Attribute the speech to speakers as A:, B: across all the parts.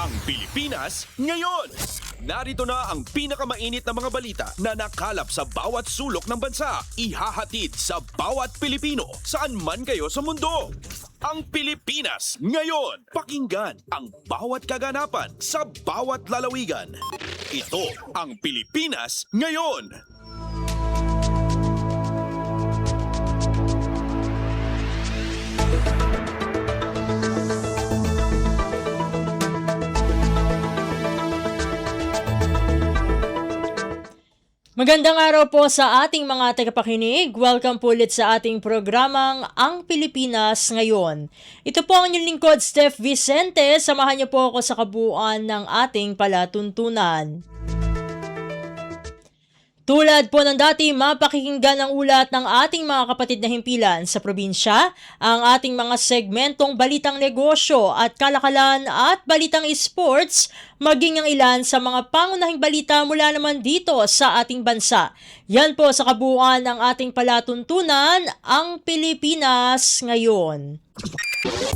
A: Ang Pilipinas ngayon. Narito na ang pinakamainit na mga balita na nakalap sa bawat sulok ng bansa. Ihahatid sa bawat Pilipino saan man kayo sa mundo. Ang Pilipinas ngayon. Pakinggan ang bawat kaganapan sa bawat lalawigan. Ito ang Pilipinas ngayon.
B: Magandang araw po sa ating mga tagapakinig. Welcome po ulit sa ating programang Ang Pilipinas Ngayon. Ito po ang inyong lingkod, Steph Vicente. Samahan niyo po ako sa kabuuan ng ating palatuntunan. Tulad po ng dati, mapakikinggan ang ulat ng ating mga kapatid na himpilan sa probinsya, ang ating mga segmentong balitang negosyo at kalakalan at balitang esports, maging ang ilan sa mga pangunahing balita mula naman dito sa ating bansa. Yan po sa kabuuan ng ating palatuntunan, ang Pilipinas ngayon.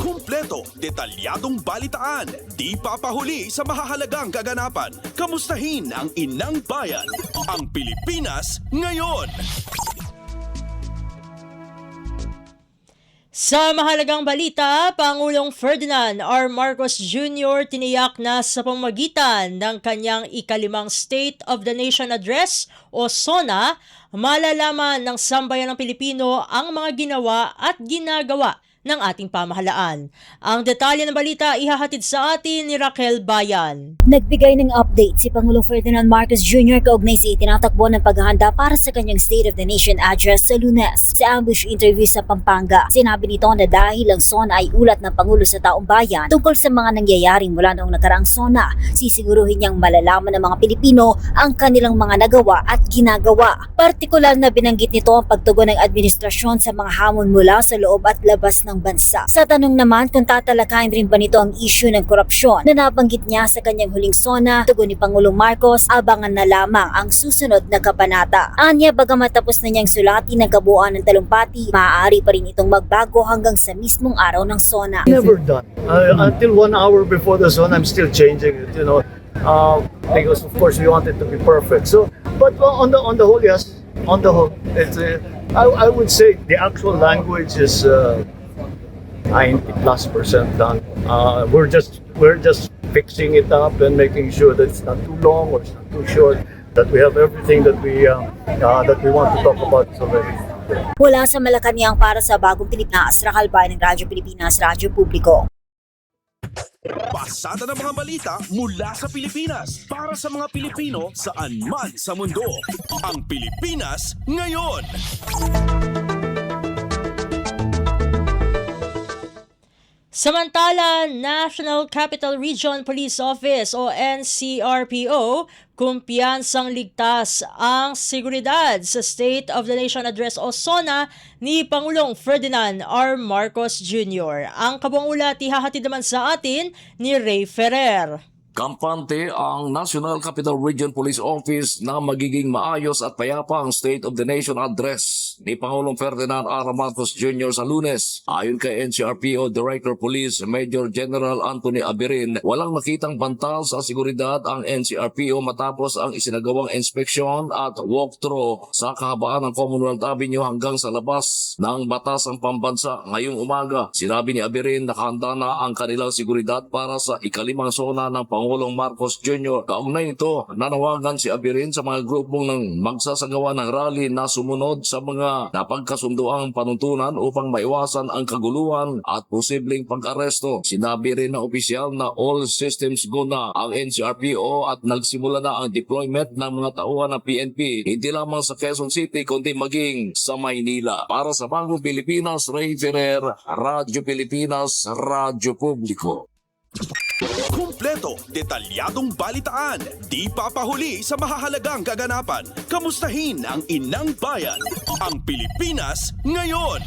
A: Kumpleto, detalyadong balitaan, di papahuli sa mahahalagang kaganapan. Kamustahin ang inang bayan, ang Pilipinas ngayon.
B: Sa mahalagang balita, Pangulong Ferdinand R. Marcos Jr. tiniyak na sa pamamagitan ng kanyang ikalimang State of the Nation Address o SONA, malalaman ng sambayan ng Pilipino ang mga ginawa at ginagawa ng ating pamahalaan. Ang detalye ng balita ihahatid sa atin ni Raquel Bayan.
C: Nagbigay ng update si Pangulong Ferdinand Marcos Jr. kaugnay sa itinatakbo ng paghahanda para sa kanyang State of the Nation Address sa Lunes. Sa ambush interview sa Pampanga, sinabi nito na dahil ang SONA ay ulat ng Pangulo sa taong bayan tungkol sa mga nangyayari mula noong nakaraang SONA, sisiguruhin niyang malalaman ng mga Pilipino ang kanilang mga nagawa at ginagawa. Partikular na binanggit nito ang pagtugon ng administrasyon sa mga hamon mula sa loob at labas ng bansa. Sa tanong naman kung tatalakayin rin ba nito ang issue ng korupsyon na nabanggit niya sa kanyang huling SONA, tugon ni Pangulong Marcos, abangan na lamang ang susunod na kabanata. Anya, bagamat tapos na niyang sulatin ng kabuuan ng talumpati, maaari pa rin itong magbago hanggang sa mismong araw ng SONA.
D: Never done. Until 1 hour before the zone, I'm still changing it, because of course we want it to be perfect. So, but on the whole, yes, on the whole, it's I would say the actual language is 90+% done. We're just fixing it up and making sure that it's not too long or it's not too short. That we have everything that we want to talk about already.
C: Mula sa Malacanang para sa Bagong Pilipinas, Raquel Bayan ng Radyo Pilipinas, Radyo Publiko.
A: Pasada ng mga balita mula sa Pilipinas para sa mga Pilipino saan man sa mundo. Ang Pilipinas ngayon.
B: Samantala, National Capital Region Police Office o NCRPO, kumpiyansang ligtas ang seguridad sa State of the Nation Address o SONA ni Pangulong Ferdinand R. Marcos Jr. Ang kabuang ulat ihahatid naman sa atin ni Ray Ferrer.
E: Kampante ang National Capital Region Police Office na magiging maayos at payapa ang State of the Nation Address ni Pangulong Ferdinand R. Marcos Jr. sa Lunes. Ayon kay NCRPO Director Police Major General Anthony Abirin, walang nakitang bantal sa seguridad ang NCRPO matapos ang isinagawang inspeksyon at walkthrough sa kahabaan ng Commonwealth Avenue hanggang sa labas ng batasang pambansa ngayong umaga. Sinabi ni Abirin na nakahanda na ang kanilang seguridad para sa ikalimang SONA ng Pangulong Marcos Jr. Kaugnay nito, nanawagan si Abirin sa mga grupong ng magsasagawa ng rally na sumunod sa mga napagkasunduang panuntunan upang maiwasan ang kaguluhan at posibleng pag-aresto. Sinabi rin na opisyal na all systems go na ang NCRPO at nagsimula na ang deployment ng mga tauhan ng PNP hindi lamang sa Quezon City kundi maging sa Maynila. Para sa Bagong Pilipinas, Ray Ferrer, Radyo Pilipinas, Radyo Publiko.
A: Kumpleto, detalyadong balitaan, di papahuli sa mahahalagang kaganapan. Kamustahin ang inang bayan, ang Pilipinas ngayon.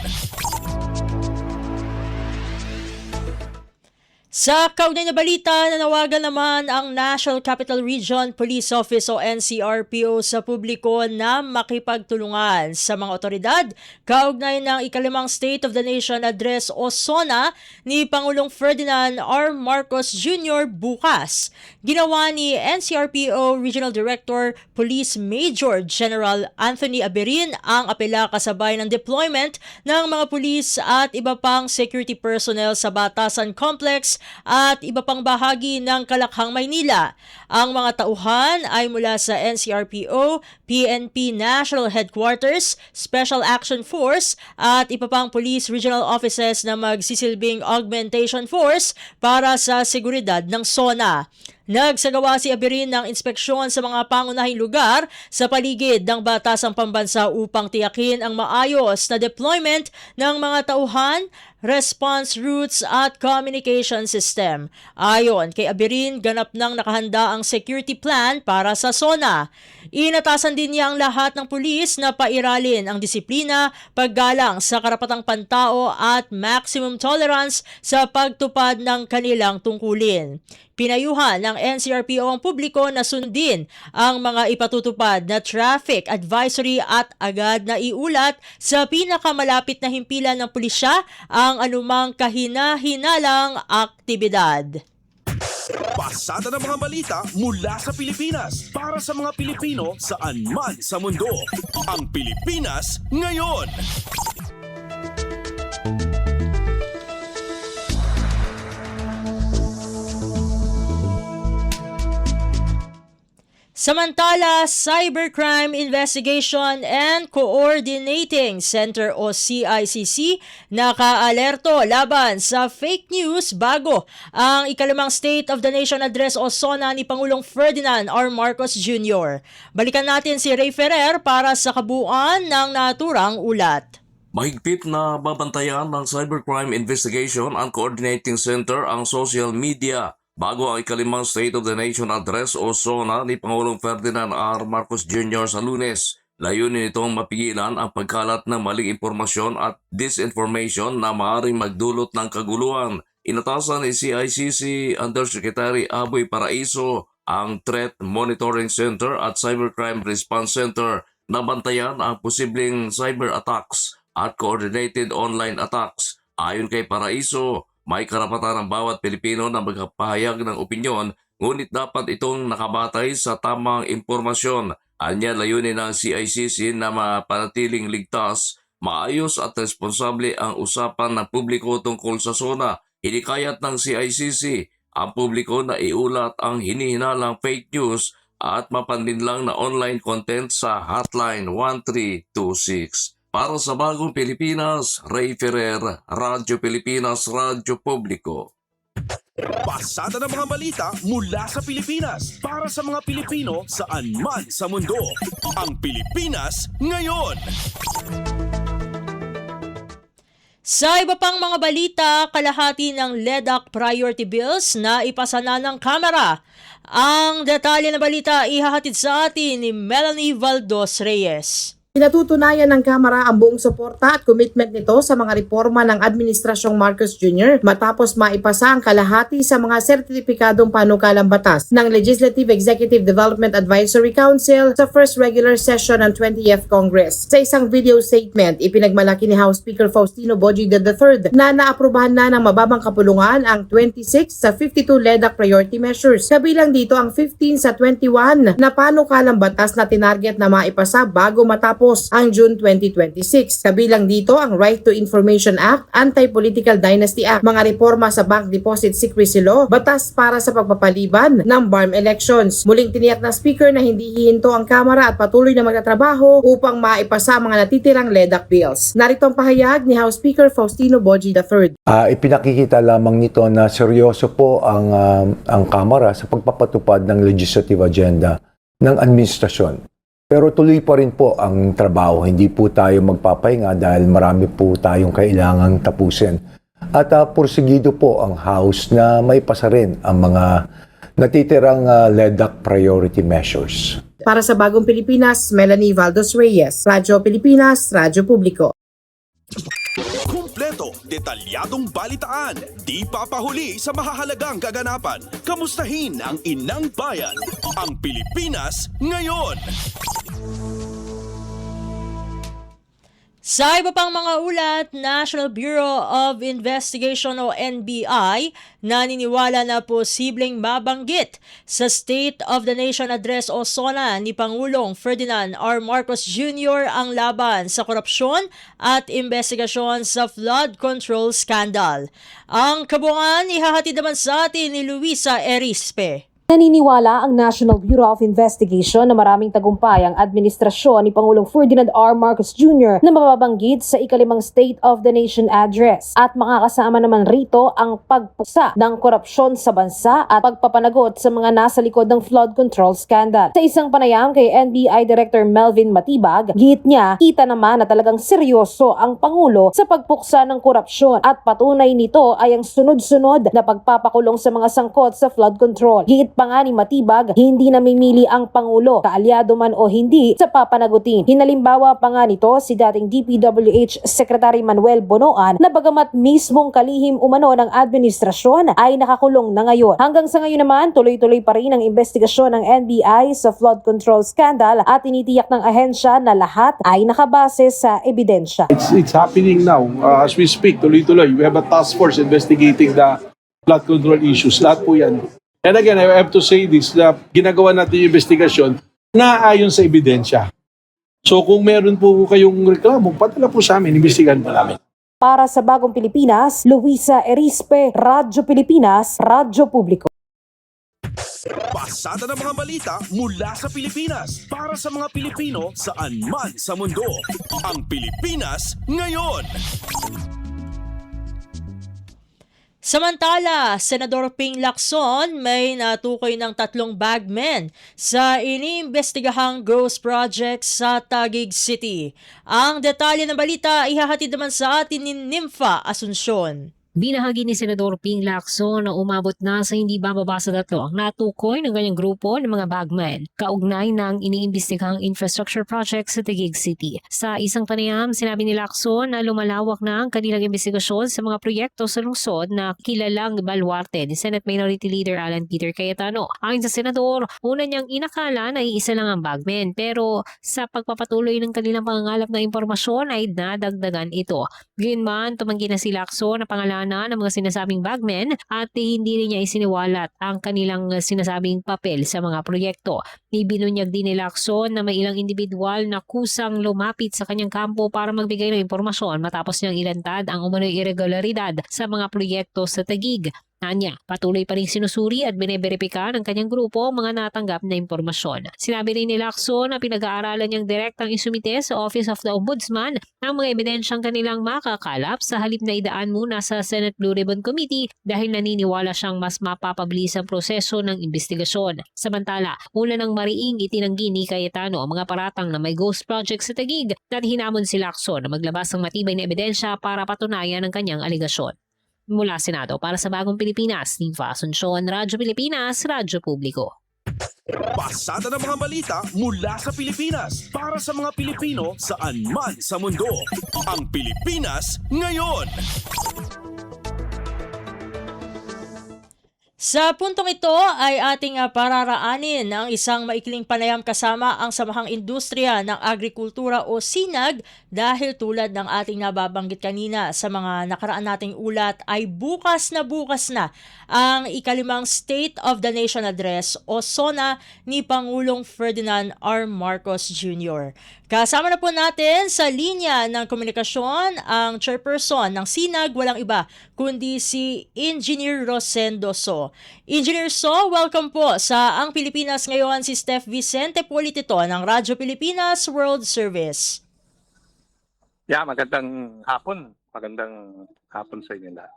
B: Sa kaugnay na balita, nanawagan naman ang National Capital Region Police Office o NCRPO sa publiko na makipagtulungan sa mga otoridad kaugnay ng ikalimang State of the Nation Address o SONA ni Pangulong Ferdinand R. Marcos Jr. bukas. Ginawa ni NCRPO Regional Director Police Major General Anthony Aberin ang apela kasabay ng deployment ng mga pulis at iba pang security personnel sa Batasan Complex at iba pang bahagi ng Kalakhang, Maynila. Ang mga tauhan ay mula sa NCRPO, PNP National Headquarters, Special Action Force at iba pang police regional offices na magsisilbing augmentation force para sa seguridad ng SONA. Nagsagawa si Aberin ng inspeksyon sa mga pangunahing lugar sa paligid ng Batasang Pambansa upang tiyakin ang maayos na deployment ng mga tauhan, response routes at communication system. Ayon kay Aberin, ganap nang nakahanda ang security plan para sa SONA. Inatasan din niya ang lahat ng pulis na pairalin ang disiplina, paggalang sa karapatang pantao at maximum tolerance sa pagtupad ng kanilang tungkulin. Pinayuhan ng NCRPO ang publiko na sundin ang mga ipatutupad na traffic advisory at agad na iulat sa pinakamalapit na himpilan ng pulisya ang anumang kahina-hinalang aktibidad.
A: Pasada ng mga balita mula sa Pilipinas para sa mga Pilipino saan man sa mundo. Ang Pilipinas ngayon.
B: Samantala, Cybercrime Investigation and Coordinating Center o CICC nakaalerto laban sa fake news bago ang ikalimang State of the Nation Address o SONA ni Pangulong Ferdinand R. Marcos Jr. Balikan natin si Ray Ferrer para sa kabuuan ng naturang ulat.
E: Mahigpit na babantayan ng Cybercrime Investigation and Coordinating Center ang social media bago ang ikalimang State of the Nation Address o SONA ni Pangulong Ferdinand R. Marcos Jr. sa Lunes. Layunin nitong mapigilan ang pagkalat ng maling impormasyon at disinformation na maaaring magdulot ng kaguluhan. Inatasan ni CICC Undersecretary Aboy Paraiso ang Threat Monitoring Center at Cybercrime Response Center na bantayan ang posibleng cyber attacks at coordinated online attacks. Ayon kay Paraiso, may karapatan ng bawat Pilipino na magpahayag ng opinyon, ngunit dapat itong nakabatay sa tamang impormasyon. Anya layunin ng CICC na mapanatiling ligtas, maayos at responsable ang usapan ng publiko tungkol sa SONA. Hinikayat ng CICC ang publiko na iulat ang hinihinalang fake news at mapanlinlang na online content sa Hotline 1326. Para sa Bagong Pilipinas, Ray Ferrer, Radyo Pilipinas, Radyo Publiko.
A: Pasada ng mga balita mula sa Pilipinas para sa mga Pilipino saan man sa mundo. Ang Pilipinas ngayon.
B: Sa iba pang mga balita, kalahati ng LEDAC priority bills na ipasa na ng Kamara. Ang detalye ng balita ihahatid sa atin ni Melanie Valdos Reyes.
F: Pinatutunayan ng Kamara ang buong suporta at commitment nito sa mga reforma ng Administrasyong Marcos Jr. matapos maipasa ang kalahati sa mga sertipikadong panukalang batas ng Legislative Executive Development Advisory Council sa first regular session ng 20th Congress. Sa isang video statement, ipinagmalaki ni House Speaker Faustino Boji III na naaprubahan na ng mababang kapulungan ang 26 sa 52 LEDAC priority measures. Kabilang dito ang 15 sa 21 na panukalang batas na tinarget na maipasa bago matapos ang June 2026. Kabilang dito ang Right to Information Act, Anti-Political Dynasty Act, mga reforma sa Bank Deposit Secrecy Law, batas para sa pagpapaliban ng BARM elections. Muling tiniyak ng Speaker na hindi hihinto ang Kamara at patuloy na magtatrabaho upang maipasa ang mga natitirang LEDAC bills. Narito ang pahayag ni House Speaker Faustino Boji III.
G: Ipinakikita lamang nito na seryoso po ang Kamara sa pagpapatupad ng legislative agenda ng administrasyon. Pero tuloy pa rin po ang trabaho. Hindi po tayo magpapahinga dahil marami po tayong kailangang tapusin. At porsigido po ang House na maipasa rin ang mga natitirang LEDAC priority measures.
F: Para sa Bagong Pilipinas, Melanie Valdos Reyes, Radyo Pilipinas, Radyo Publiko.
A: kumpleto, detalyadong balitaan. Di papahuli sa mahahalagang kaganapan. Kamustahin ang inang bayan, ang Pilipinas ngayon.
B: Sa iba pang mga ulat, National Bureau of Investigation o NBI naniniwala na posibleng mabanggit sa State of the Nation Address o SONA ni Pangulong Ferdinand R. Marcos Jr. ang laban sa korupsyon at investigasyon sa flood control scandal. Ang kabuuan ihahatid naman sa atin ni Luisa Erispe.
H: Naniniwala ang National Bureau of Investigation na maraming tagumpay ang administrasyon ni Pangulong Ferdinand R. Marcos Jr. na mababanggit sa ikalimang State of the Nation Address at makakasama naman rito ang pagpuksa ng korupsyon sa bansa at pagpapanagot sa mga nasa likod ng flood control scandal. Sa isang panayam kay NBI Director Melvin Matibag, git niya, kita naman na talagang seryoso ang Pangulo sa pagpuksa ng korupsyon at patunay nito ay ang sunod-sunod na pagpapakulong sa mga sangkot sa flood control. Git pa nga ni Matibag, hindi namimili ang Pangulo, kaalyado man o hindi, sa papanagutin. Hinalimbawa pa nga nito si dating DPWH Secretary Manuel Bonoan na bagamat mismong kalihim umano ng administrasyon ay nakakulong na ngayon. Hanggang sa ngayon naman, tuloy-tuloy pa rin ang investigasyon ng NBI sa flood control scandal at tinitiyak ng ahensya na lahat ay nakabase sa ebidensya.
I: It's happening now as we speak, tuloy-tuloy. We have a task force investigating the flood control issues. Lahat po yan. And again, I have to say this, na ginagawa natin yung investigasyon na ayon sa ebidensya. So kung meron po kayong reklamo, padala po sa amin, investigahan po namin.
H: Para sa Bagong Pilipinas, Luisa Erispe, Radyo Pilipinas, Radyo Publiko.
A: Pasada ng mga balita mula sa Pilipinas para sa mga Pilipino saan man sa mundo. Ang Pilipinas ngayon.
B: Samantala, Senador Ping Lacson may natukoy ng 3 bagmen sa iniimbestigahang ghost project sa Taguig City. Ang detalye ng balita ihahatid naman sa atin ni Nympha Asuncion.
J: Binahagi ni Senador Ping Lacson na umabot na sa hindi bababa sa 3 ang natukoy ng ganyang grupo ng mga bagman kaugnay ng iniimbestigahang infrastructure project sa Taguig City. Sa isang panayam, sinabi ni Lacson na lumalawak na ang kanilang investigasyon sa mga proyekto sa lungsod na kilalang baluarte ni Senate Minority Leader Alan Peter Cayetano. Ayon sa Senador, una niyang inakala na iisa lang ang bagman pero sa pagpapatuloy ng kanilang pangangalap na impormasyon ay nadagdagan ito. Gayunman, tumanggi na si Lacson na pangalanan ng mga sinasabing bagmen at hindi rin niya isiniwalat ang kanilang sinasabing papel sa mga proyekto. Ibinunyag din ni Lacson na may ilang individual na kusang lumapit sa kanyang kampo para magbigay ng impormasyon matapos niyang ilantad ang umano'y irregularidad sa mga proyekto sa Taguig. Anya, patuloy pa rin sinusuri at bineberipika ng kanyang grupo ang mga natanggap na impormasyon. Sinabi rin ni Lacson na pinag-aaralan niyang direktang isumite sa Office of the Ombudsman ang mga ebidensyang kanilang makakalap sa halip na idaan muna sa Senate Blue Ribbon Committee dahil naniniwala siyang mas mapapabilis ang proseso ng investigasyon. Samantala, una ng mariing itinanggi ni Cayetano ang mga paratang na may ghost project sa Taguig at hinamon si Lacson na maglabas ng matibay na ebidensya para patunayan ang kanyang aligasyon. Mula Senado para sa Bagong Pilipinas, Nympha Asuncion, Radyo Pilipinas, Radyo Publiko.
A: Pasada ng mga balita mula sa Pilipinas para sa mga Pilipino saan man sa mundo. Ang Pilipinas ngayon.
B: Sa puntong ito ay ating pararaanin ang isang maikling panayam kasama ang Samahang Industriya ng Agrikultura o SINAG dahil tulad ng ating nababanggit kanina sa mga nakaraan nating ulat ay bukas na ang ikalimang State of the Nation Address o SONA ni Pangulong Ferdinand R. Marcos Jr. Kasama na po natin sa linya ng komunikasyon ang chairperson ng SINAG, walang iba kundi si Engineer Rosendo So. Engineer So, welcome po sa Ang Pilipinas Ngayon, si Steph Vicente Politito ng Radyo Pilipinas World Service.
K: Yeah, magandang hapon. Magandang hapon sa inyo lahat.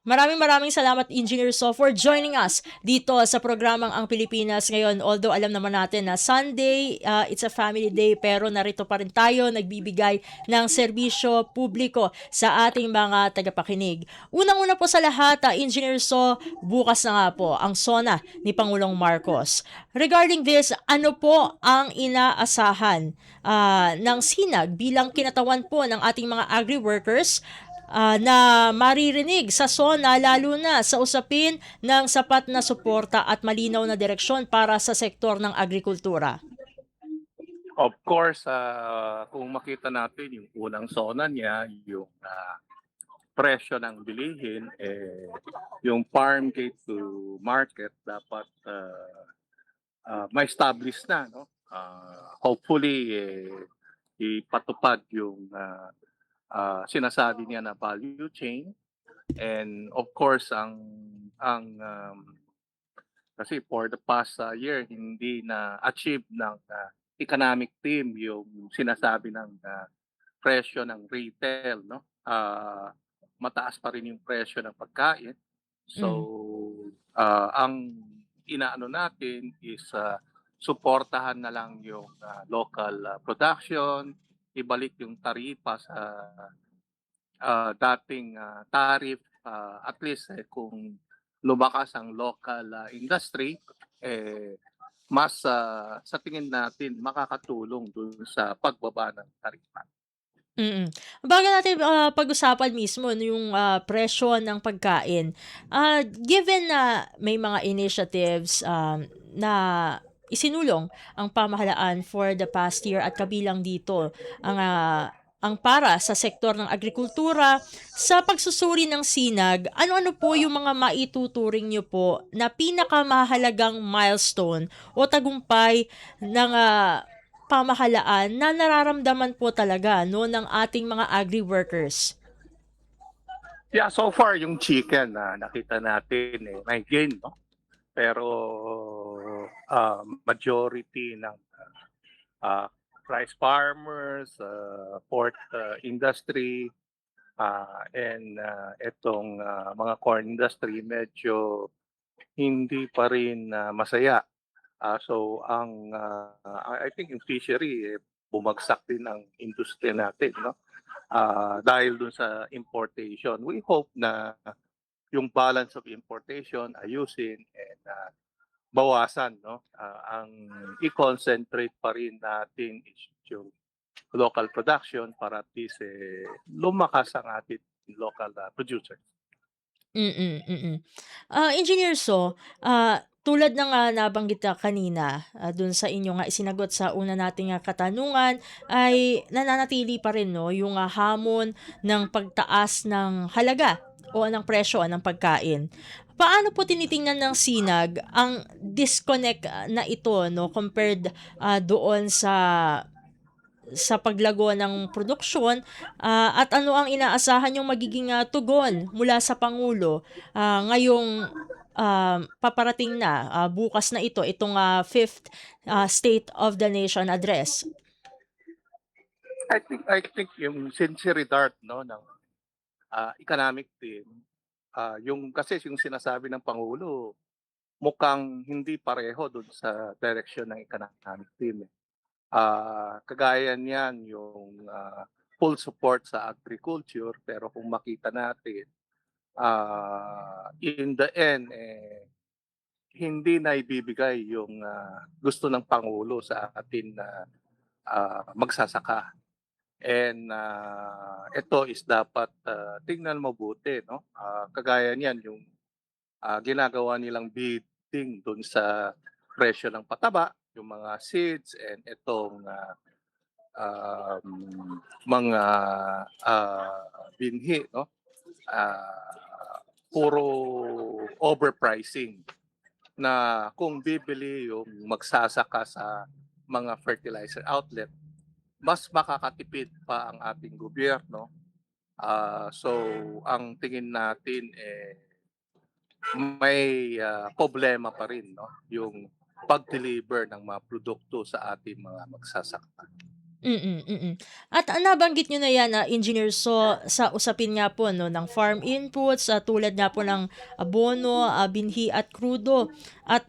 B: Maraming salamat, Engineer So, for joining us dito sa programang Ang Pilipinas Ngayon. Although alam naman natin na Sunday, it's a family day, pero narito pa rin tayo nagbibigay ng serbisyo publiko sa ating mga tagapakinig. Unang-una po sa lahat, Engineer So, bukas na nga po ang SONA ni Pangulong Marcos. Regarding this, ano po ang inaasahan ng SINAG bilang kinatawan po ng ating mga agri-workers na maririnig sa SONA, lalo na sa usapin ng sapat na suporta at malinaw na direksyon para sa sektor ng agrikultura?
K: Of course, kung makita natin yung unang SONA niya, yung presyo ng bilihin, yung farm gate to market dapat ma-establish na, no? Hopefully, ipatupad yung sinasabi niya na value chain. And of course, kasi for the past year, hindi na achieve ng economic team yung sinasabi ng presyo ng retail, no? Mataas pa rin yung presyo ng pagkain. So, ang inaano natin is suportahan na lang yung local production, ibalik yung taripa sa dating tariff, at least kung lumakas ang local industry, mas sa tingin natin makakatulong dun sa pagbaba ng taripa.
B: Bago natin pag-usapan mismo no, yung presyo ng pagkain, given na may mga initiatives na isinulong ang pamahalaan for the past year at kabilang dito ang para sa sektor ng agrikultura, sa pagsusuri ng sinag, ano-ano po yung mga maituturing nyo po na pinakamahalagang milestone o tagumpay ng pamahalaan na nararamdaman po talaga no ng ating mga agri-workers?
K: Yeah, so far yung chicken na nakita natin may gain, no? Pero majority ng rice farmers, pork industry, and itong mga corn industry medyo hindi pa rin masaya. So I think yung fishery bumagsak din ang industry natin, no? Dahil dun sa importation. We hope na yung balance of importation ayusin and bawasan, no? Ang i-concentrate pa rin natin is yung local production para at least lumakas ang ating local producers.
B: Engineer So, tulad ng nabanggit kanina dun sa inyo nga isinagot sa una nating katanungan, ay nananatili pa rin no yung hamon ng pagtaas ng halaga o ng presyo ng pagkain. Paano po tinitingnan ng sinag ang disconnect na ito no compared doon sa paglago ng produksyon, at ano ang inaasahan yung magiging tugon mula sa Pangulo ngayong paparating na bukas na itong 5th State of the Nation address?
K: I think yung sinceridad, no, ng economic team, yung kasi yung sinasabi ng Pangulo mukhang hindi pareho dun sa direction ng economic team. Kagaya niyan yung full support sa agriculture, pero kung makita natin in the end hindi na ibibigay yung gusto ng Pangulo sa atin na magsasaka. And ito is dapat tingnan mabuti, no? Kagaya niyan yung ginagawa nilang bidding dun sa presyo ng pataba, yung mga seeds and itong mga binhi, no? Puro overpricing na kung bibili yung magsasaka sa mga fertilizer outlet, mas makakatipid pa ang ating gobyerno. So, ang tingin natin may problema pa rin, no? Yung pag-deliver ng mga produkto sa ating mga magsasaka.
B: At nabanggit nyo na yan, Engineer So, sa usapin nga po no, ng farm inputs, tulad nga po ng abono, binhi at krudo. At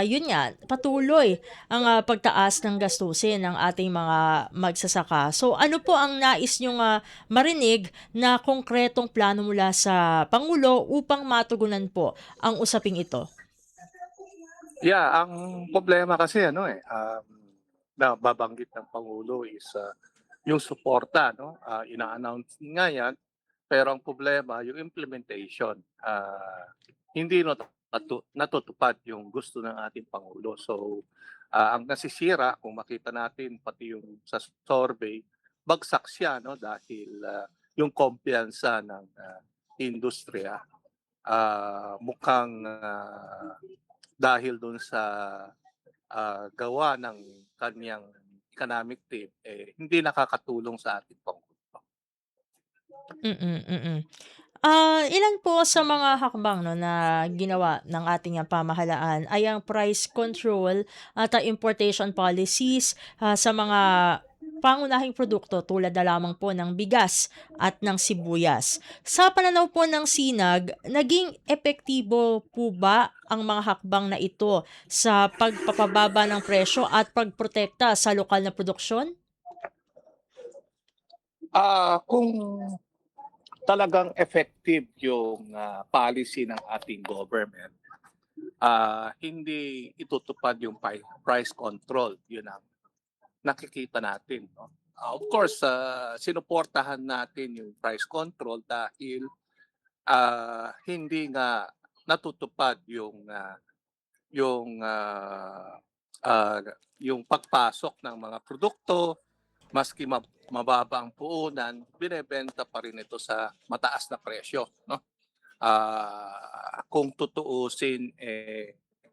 B: yun nga, patuloy ang pagtaas ng gastusin ng ating mga magsasaka. So ano po ang nais nyong marinig na konkretong plano mula sa Pangulo upang matugunan po ang usaping ito?
K: Yeah, ang problema kasi na babanggit ng Pangulo is yung suporta, no? Ina-announce nga yan Pero ang problema, yung implementation, hindi natutupad yung gusto ng ating Pangulo. So, ang nasisira, kung makita natin, pati yung sa survey, bagsak siya, no? Dahil yung kumpiyansa ng industriya, mukhang dahil dun sa gawa ng kanyang economic team, hindi nakakatulong sa ating Pangulo.
B: Ilan po sa mga hakbang 'no, na ginawa ng ating, pamahalaan ay ang price control at, importation policies, sa mga pangunahing produkto tulad na lamang po ng bigas at ng sibuyas. Sa pananaw po ng SINAG, naging epektibo po ba ang mga hakbang na ito sa pagpapababa ng presyo at pagprotekta sa lokal na produksyon?
K: Kung talagang effective yung policy ng ating government, hindi itutupad yung price control. Yun ang nakikita natin. No? Of course, sinuportahan natin yung price control dahil hindi nga natutupad yung pagpasok ng mga produkto. Maski mababa ang puhunan, binebenta pa rin ito sa mataas na presyo. No? Kung tutuusin,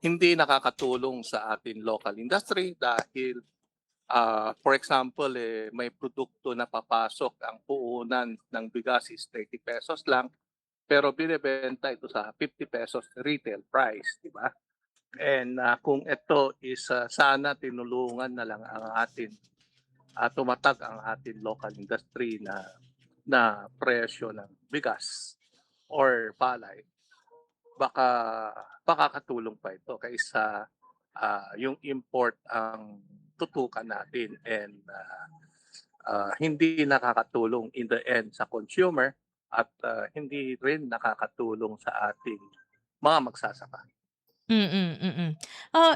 K: hindi nakakatulong sa ating local industry dahil, for example, may produkto na papasok, ang puhunan ng bigas is 30 pesos lang, pero binebenta ito sa 50 pesos retail price, di ba? And kung ito is sana tinulungan na lang ang atin, tumatag ang ating local industry na presyo ng bigas or palay, baka makakatulong pa ito kaysa yung import ang tutukan natin and hindi nakakatulong in the end sa consumer at hindi rin nakakatulong sa ating mga magsasaka.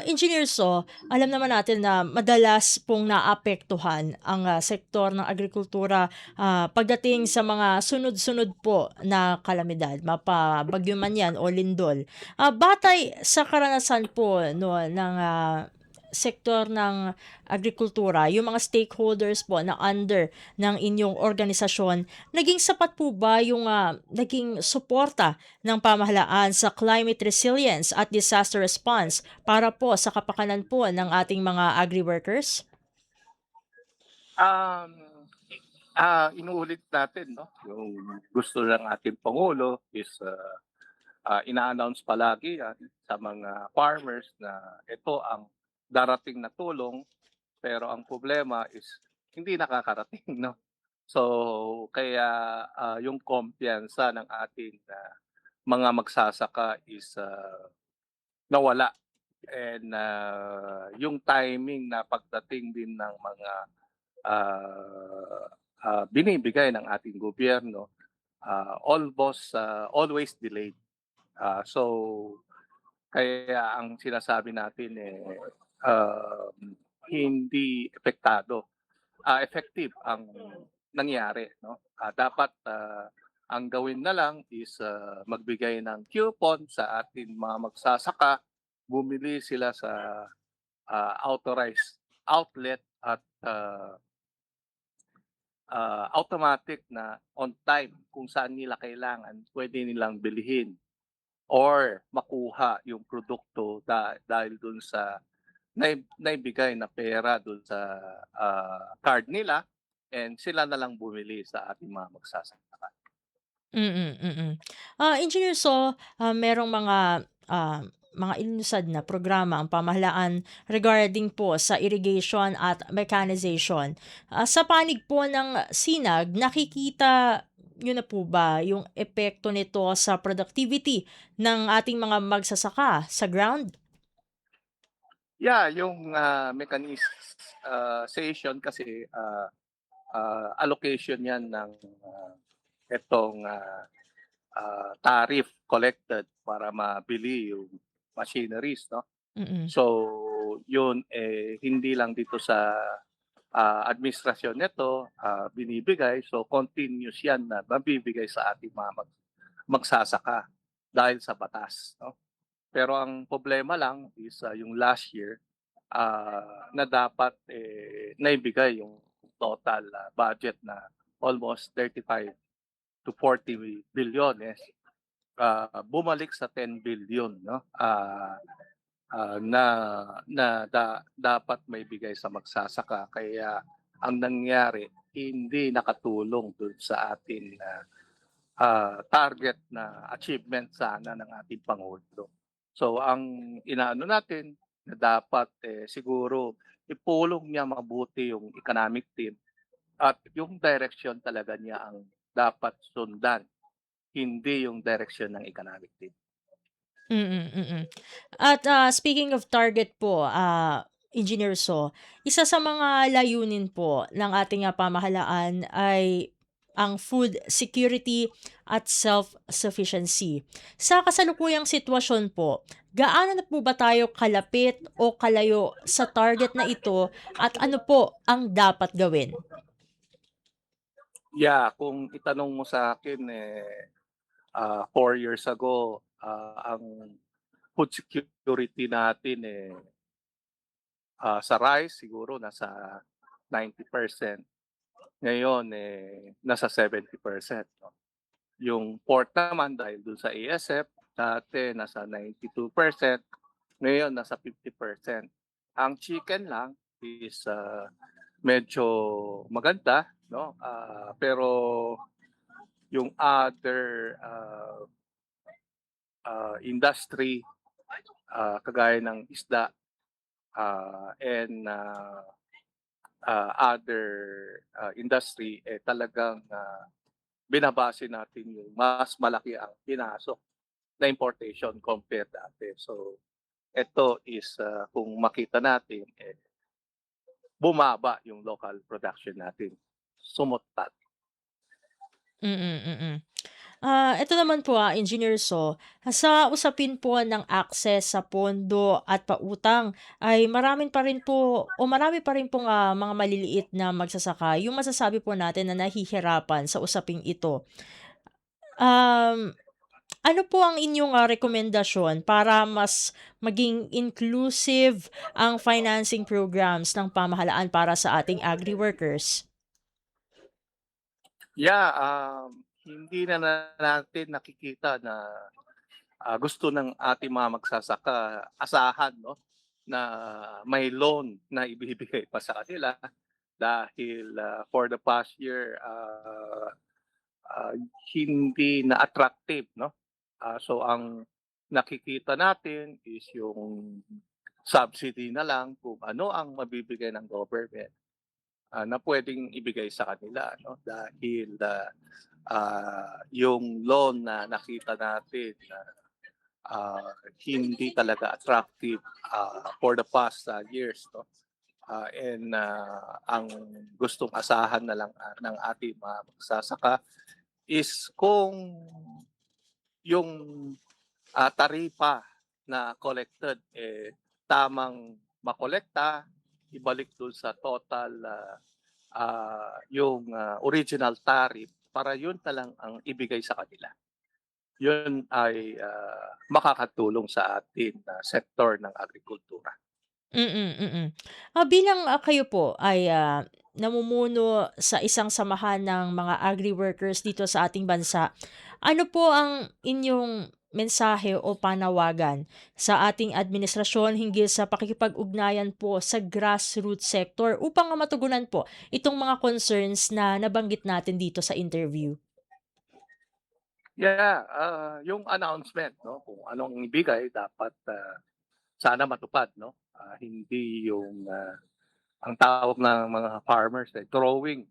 B: Engineer alam naman natin na madalas pong naapektuhan ang, sektor ng agrikultura, pagdating sa mga sunod-sunod po na kalamidad, mapa-bagyo man 'yan o lindol. Batay sa karanasan po 'no ng, sektor ng agrikultura, yung mga stakeholders po na under ng inyong organisasyon, naging sapat po ba yung, naging suporta ng pamahalaan sa climate resilience at disaster response para po sa kapakanan po ng ating mga agri-workers?
K: Inuulit natin, no? Yung gusto ng ating Pangulo is ina-announce palagi sa mga farmers na ito ang darating na tulong, pero ang problema is hindi nakakarating, no? So kaya yung kumpiyansa ng ating mga magsasaka is nawala, and yung timing na pagdating din ng mga binibigay ng ating gobyerno always delayed. So kaya ang sinasabi natin hindi effective ang nangyari, no? Dapat ang gawin na lang is magbigay ng coupon sa ating mga magsasaka, bumili sila sa authorized outlet at automatic na on time kung saan nila kailangan, pwede nilang bilhin or makuha yung produkto dahil dun sa naibigay na pera dun sa card nila, and sila na lang bumili sa ating mga magsasaka.
B: Engineer merong mga ilunsad na programa ang pamahalaan regarding po sa irrigation at mechanization. Sa panig po ng SINAG, nakikita niyo na po ba yung epekto nito sa productivity ng ating mga magsasaka sa ground?
K: Yeah, yung mechanization kasi allocation yan ng itong tariff collected para mabili yung machineries, no? So yun hindi lang dito sa administrasyon nito binibigay. So continuous yan na mabibigay sa ating mga magsasaka dahil sa batas. No? Pero ang problema lang is yung last year na dapat naibigay yung total budget na almost 35 to 40 billion bumalik sa 10 billion no dapat may bigay sa magsasaka, kaya ang nangyari hindi nakatulong dun sa atin target na achievement sana ng ating Pangulo. So ang inaano natin na dapat siguro ipulong niya mabuti yung economic team at yung direction talaga niya ang dapat sundan, hindi yung direction ng economic team.
B: At speaking of target po, Engineer So, isa sa mga layunin po ng ating pamahalaan ay ang food security at self-sufficiency. Sa kasalukuyang sitwasyon po, gaano na po ba tayo kalapit o kalayo sa target na ito at ano po ang dapat gawin?
K: Yeah, kung itanong mo sa akin 4 years ago, ang food security natin sa rice siguro nasa 90%. Ngayon nasa 70%. No? Yung pork naman dahil dun sa ASF, dati nasa 92%, ngayon nasa 50%. Ang chicken lang is medyo maganda, no? Pero yung other industry kagaya ng isda and other industry talagang binabase natin yung mas malaki ang pinasok na importation compared dati. So ito is kung makita natin bumaba yung local production natin. Sumutat.
B: Ito naman po, Engineer So, sa usapin po ng access sa pondo at pautang ay marami pa rin pong mga maliliit na magsasaka yung masasabi po natin na nahihirapan sa usaping ito. Ano po ang inyong rekomendasyon para mas maging inclusive ang financing programs ng pamahalaan para sa ating agri-workers?
K: Yeah, hindi na natin nakikita na gusto ng ating mga magsasaka asahan no na may loan na ibibigay pa sa kanila dahil for the past year hindi na attractive no. So ang nakikita natin is yung subsidy na lang kung ano ang mabibigay ng government na pwedeng ibigay sa kanila no dahil yung loan na nakita natin hindi talaga attractive for the past years no and ang gustong asahan na lang ng ating mga magsasaka is kung yung taripa na collected tamang makolekta, ibalik doon sa total yung original tariff para yun na lang ang ibigay sa kanila. Yun ay makakatulong sa atin sektor ng agrikultura.
B: Bilang kayo po ay namumuno sa isang samahan ng mga agri-workers dito sa ating bansa, ano po ang inyong mensahe o panawagan sa ating administrasyon hinggil sa pakikipag-ugnayan po sa grassroots sector upang matugunan po itong mga concerns na nabanggit natin dito sa interview?
K: Yeah, yung announcement no kung anong ibigay dapat sana matupad no. Hindi yung ang tawag ng mga farmers drawing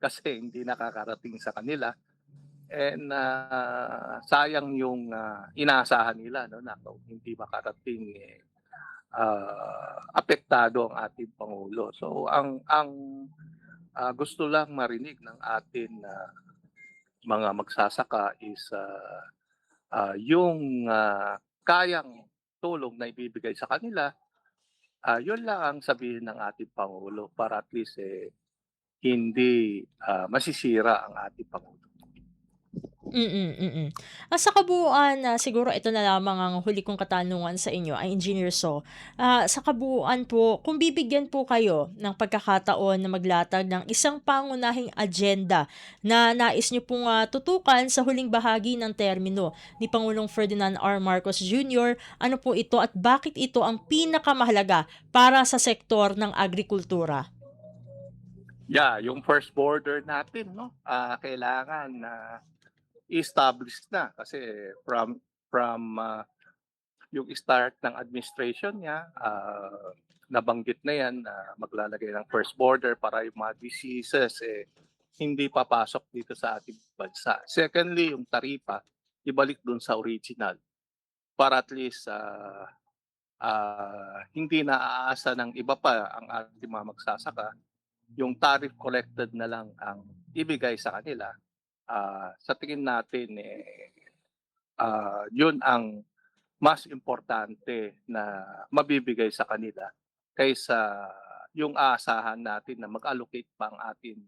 K: kasi hindi nakakarating sa kanila. And sayang yung inaasahan nila no na hindi makarating apektado ang ating pangulo. So ang gusto lang marinig ng atin mga magsasaka is yung kayang tulong na ibibigay sa kanila Yun lang ang sabihin ng ating Pangulo para at least hindi masisira ang ating Pangulo.
B: Sa kabuuan, siguro ito na lamang ang huli kong katanungan sa inyo, ay Engineer So. Sa kabuuan po, kung bibigyan po kayo ng pagkakataon na maglatag ng isang pangunahing agenda na nais nyo pong tutukan sa huling bahagi ng termino ni Pangulong Ferdinand R. Marcos Jr., ano po ito at bakit ito ang pinakamahalaga para sa sektor ng agrikultura?
K: Yeah, yung first border natin, no? Kailangan established na kasi from yung start ng administration niya, nabanggit na yan na maglalagay ng first border para yung mga diseases hindi papasok dito sa ating bansa. Secondly, yung taripa, ibalik dun sa original para at least hindi naaasa ng iba pa ang ating mga magsasaka. Yung tariff collected na lang ang ibigay sa kanila. Sa tingin natin, yun ang mas importante na mabibigay sa kanila kaysa yung aasahan natin na mag-allocate pa ang ating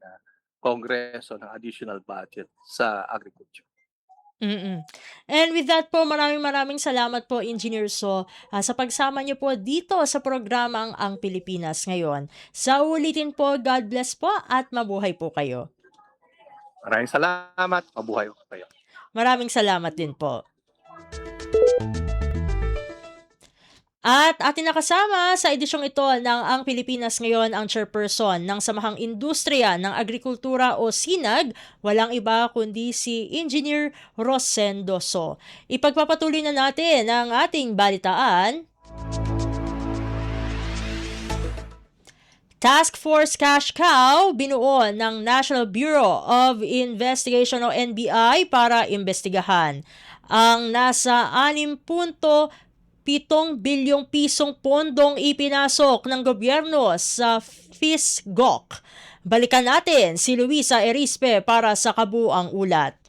K: Kongreso ng additional budget sa agriculture.
B: And with that po, maraming salamat po, Engineer So, sa pagsama niyo po dito sa programang Ang Pilipinas Ngayon. Sa ulitin po, God bless po at mabuhay po kayo.
K: Maraming salamat. Mabuhay ko kayo.
B: Maraming salamat din po. At atin nakasama sa edisyong ito ng Ang Pilipinas Ngayon ang chairperson ng Samahang Industriya ng Agrikultura o SINAG, walang iba kundi si Engineer Rosendo So. Ipagpapatuloy na natin ang ating balitaan. Task Force Cash Cow binuo ng National Bureau of Investigation o NBI para imbestigahan ang nasa 6.7 bilyong pisong pondong ipinasok ng gobyerno sa FISGOC. Balikan natin si Luisa Erispe para sa kabuuang ulat.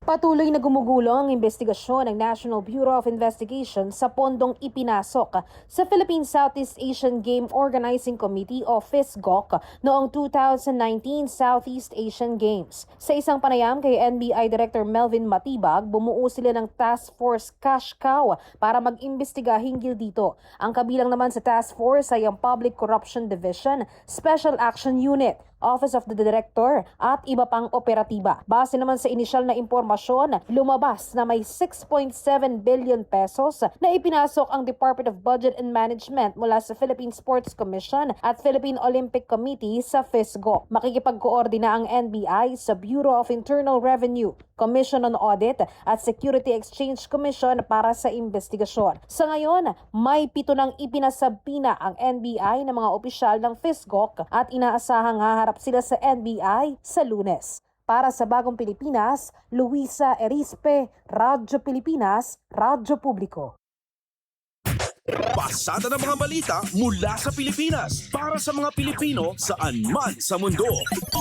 H: Patuloy na gumugulo ang investigasyon ng National Bureau of Investigation sa pondong ipinasok sa Philippine Southeast Asian Game Organizing Committee o FISGOC noong 2019 Southeast Asian Games. Sa isang panayam kay NBI Director Melvin Matibag, bumuo sila ng Task Force Cash Cow para mag-imbestiga hinggil dito. Ang kabilang naman sa task force ay ang Public Corruption Division, Special Action Unit, Office of the Director at iba pang operatiba. Base naman sa inisyal na impormasyon, lumabas na may 6.7 billion pesos na ipinasok ang Department of Budget and Management mula sa Philippine Sports Commission at Philippine Olympic Committee sa FISGO. Makikipagkoordina ang NBI sa Bureau of Internal Revenue, Commission on Audit at Security Exchange Commission para sa investigasyon. Sa ngayon, may 7 nang ipinasabina ang NBI ng mga opisyal ng FISGOC at inaasahang haharap sila sa NBI sa Lunes. Para sa Bagong Pilipinas, Luisa Erispe, Radyo Pilipinas, Radyo Publiko.
A: Pasada ng mga balita mula sa Pilipinas para sa mga Pilipino saan man sa mundo.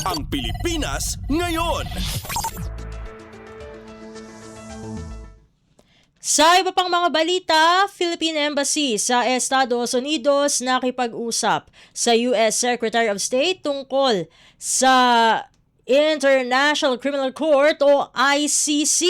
A: Ang Pilipinas Ngayon.
B: Sa iba pang mga balita, Philippine Embassy sa Estados Unidos nakipag-usap sa US Secretary of State tungkol sa International Criminal Court o ICC.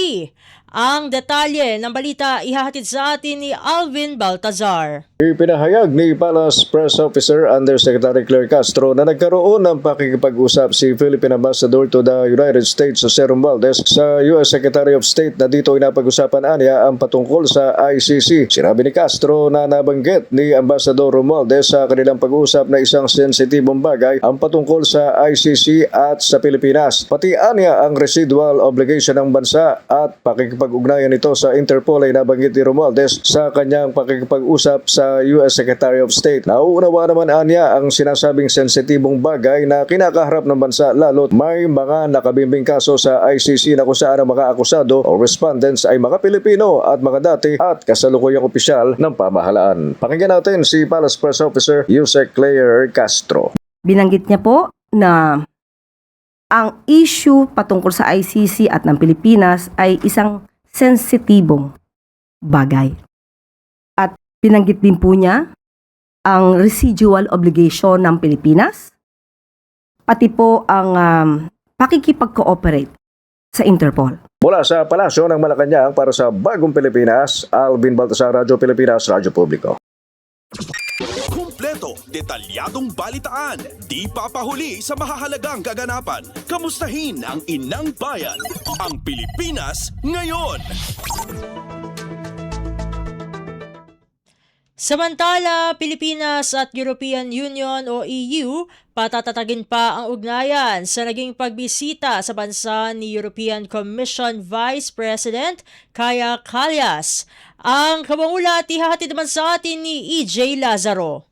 B: Ang detalye ng balita ihahatid sa atin ni Alvin Baltazar.
D: Ipinahayag ni Palace Press Officer Undersecretary Claire Castro na nagkaroon ng pakikipag-usap si Philippine Ambassador to the United States Jose Romualdez sa US Secretary of State na dito ay napag-usapan niya ang patungkol sa ICC. Sinabi ni Castro na nabanggit ni Ambassador Romualdez sa kanilang pag-usap na isang sensitibong bagay ang patungkol sa ICC at sa Pilipinas. Pati niya ang residual obligation ng bansa at pakikipag-ugnayan nito sa Interpol ay nabanggit ni Romualdez sa kanyang pakikipag-usap sa US Secretary of State. Nauunawa naman niya ang sinasabing sensitibong bagay na kinakaharap ng bansa lalo't may mga nakabimbing kaso sa ICC na kung saan ang mga akusado o respondents ay mga Pilipino at mga dati at kasalukuyang opisyal ng pamahalaan. Pakinggan natin si Palace Press Officer Yusek Claire Castro.
L: Binanggit niya po na ang issue patungkol sa ICC at ng Pilipinas ay isang sensitibong bagay. At binanggit din po niya ang residual obligation ng Pilipinas, pati po ang pakikipag-cooperate sa Interpol.
M: Mula sa Palasyo ng Malacanang para sa Bagong Pilipinas, Alvin Baltasar, Radyo Pilipinas, Radyo Publiko.
A: Kumpleto, detalyadong balitaan, di papahuli sa mahahalagang kaganapan. Kamustahin ang inang bayan, ang Pilipinas ngayon.
B: Samantala, Pilipinas at European Union o EU patatatagin pa ang ugnayan sa naging pagbisita sa bansa ni European Commission Vice President Kaja Kallas. Ang kabangulat ihahatid naman sa atin ni EJ Lazaro.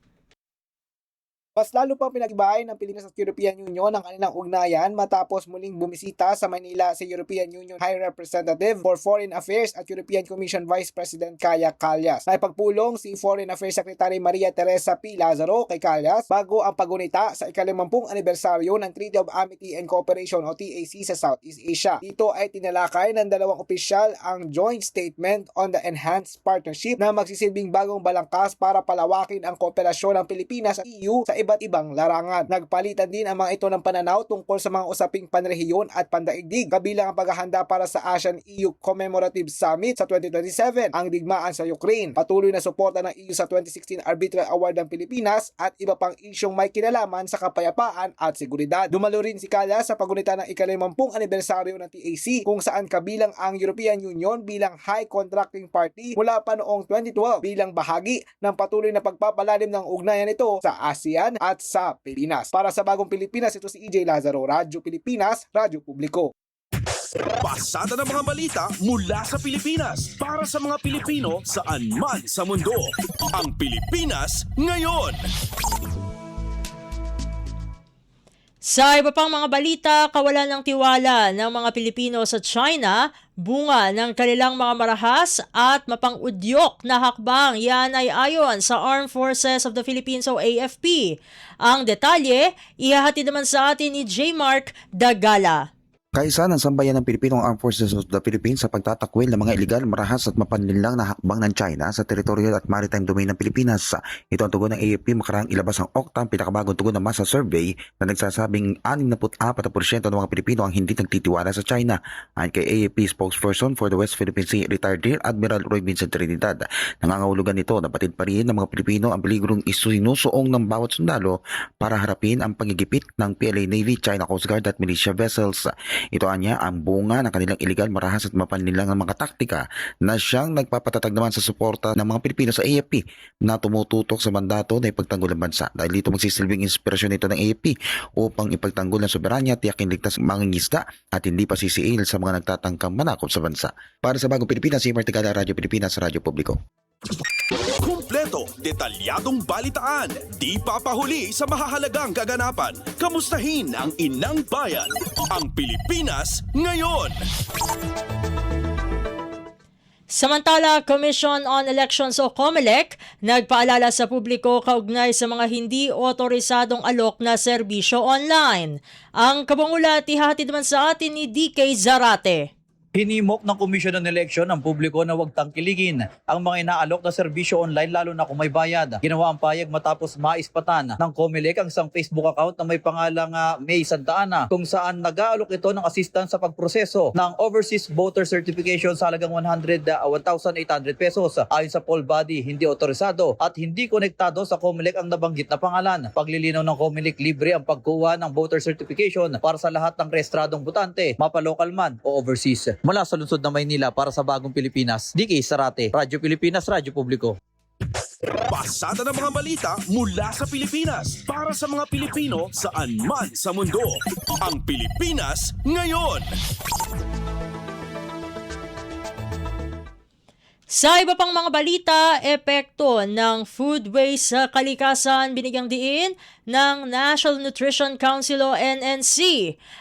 N: Mas lalo pa pinag-ibahin ng Pilipinas at European Union ang kanilang ugnayan matapos muling bumisita sa Manila si European Union High Representative for Foreign Affairs at European Commission Vice President Kaja Kallas. Naipagpulong si Foreign Affairs Secretary Maria Teresa P. Lazaro kay Kallas bago ang pagunita sa ika-50 anibersaryo ng Treaty of Amity and Cooperation o TAC sa Southeast Asia. Dito ay tinalakay ng dalawang opisyal ang Joint Statement on the Enhanced Partnership na magsisilbing bagong balangkas para palawakin ang kooperasyon ng Pilipinas at EU sa iba't ibang larangan. Nagpalitan din ang mga ito ng pananaw tungkol sa mga usaping panrehiyon at pandaigdig, kabilang ang paghahanda para sa ASEAN-EU Commemorative Summit sa 2027, ang digmaan sa Ukraine, patuloy na suporta ng EU sa 2016 Arbitral Award ng Pilipinas at iba pang isyong may kinalaman sa kapayapaan at seguridad. Dumalo rin si Kallas sa pagunita ng ika-50 anibersaryo ng TAC kung saan kabilang ang European Union bilang high contracting party mula pa noong 2012 bilang bahagi ng patuloy na pagpapalalim ng ugnayan nito sa ASEAN at sa Pilipinas. Para sa Bagong Pilipinas, ito si EJ Lazaro, Radyo Pilipinas, Radyo Publiko.
A: Pasada ng mga balita mula sa Pilipinas para sa mga Pilipino saan man sa mundo. Ang Pilipinas ngayon.
B: Sa iba pang mga balita, kawalan ng tiwala ng mga Pilipino sa China, bunga ng kanilang mga marahas at mapang-udyok na hakbang. Yan ay ayon sa Armed Forces of the Philippines o AFP. Ang detalye, ihahatid naman sa atin ni J. Mark Dagala.
O: Kaisa ng sambayan ng Pilipinong Armed Forces of the Philippines sa pagtatakwil ng mga iligal, marahas at mapanlinlang na hakbang ng China sa teritoryo at maritime domain ng Pilipinas. Ito ang tugon ng AFP makaraang ilabas ang Okta, ang pinakabagong tugon ng masa survey na nagsasabing 64% ng mga Pilipino ang hindi nagtitiwala sa China. Ayon kay AFP spokesperson for the West Philippine Sea, retired Rear Admiral Roy Vincent Trinidad, nangangahulugan nito na batid pa rin ng mga Pilipino ang peligrong isinusuong ng bawat sundalo para harapin ang pangigipit ng PLA Navy, China Coast Guard at militia vessels. Ito anya ang bunga ng kanilang iligal, marahas at mapanlinlang ng mga taktika na siyang nagpapatatag naman sa suporta ng mga Pilipino sa AFP na tumututok sa mandato na ipagtanggol ng bansa. Dahil dito magsisilbing inspirasyon ito ng AFP upang ipagtanggol ng soberanya, tiyakin ligtas mangingisda at hindi pa sisiil sa mga nagtatangkang manakop sa bansa. Para sa Bagong Pilipinas, si Martigala, Radyo Pilipinas, Radyo Publiko.
A: Kumpleto, detalyadong balitaan, di papahuli sa mahahalagang kaganapan. Kamustahin ang inang bayan, ang Pilipinas ngayon.
B: Samantala, Commission on Elections o COMELEC nagpaalala sa publiko kaugnay sa mga hindi otorisadong alok na serbisyo online. Ang kabangulat ihahatid naman sa atin ni DK Zarate.
P: Hinimok ng Komisyon ng Eleksyon ang publiko na huwag tangkiligin ang mga inaalok na serbisyo online lalo na kung may bayad. Ginawa ang payag matapos maispatan ng COMELEC ang isang Facebook account na may pangalang May Santa Ana kung saan nag-aalok ito ng assistance sa pagproseso ng overseas voter certification sa halagang 1,800 pesos. Ayon sa poll body, hindi otorisado at hindi konektado sa COMELEC ang nabanggit na pangalan. Paglilinaw ng COMELEC, libre ang pagkuha ng voter certification para sa lahat ng rehistradong botante, mapa-local man o overseas. Mula sa lungsod ng Maynila para sa Bagong Pilipinas, DK Zarate, Radyo Pilipinas, Radyo Publiko.
A: Pasada ng mga balita mula sa Pilipinas para sa mga Pilipino saan man sa mundo. Ang Pilipinas ngayon.
B: Sa iba pang mga balita, epekto ng food waste sa kalikasan binigyang diin ng National Nutrition Council o NNC.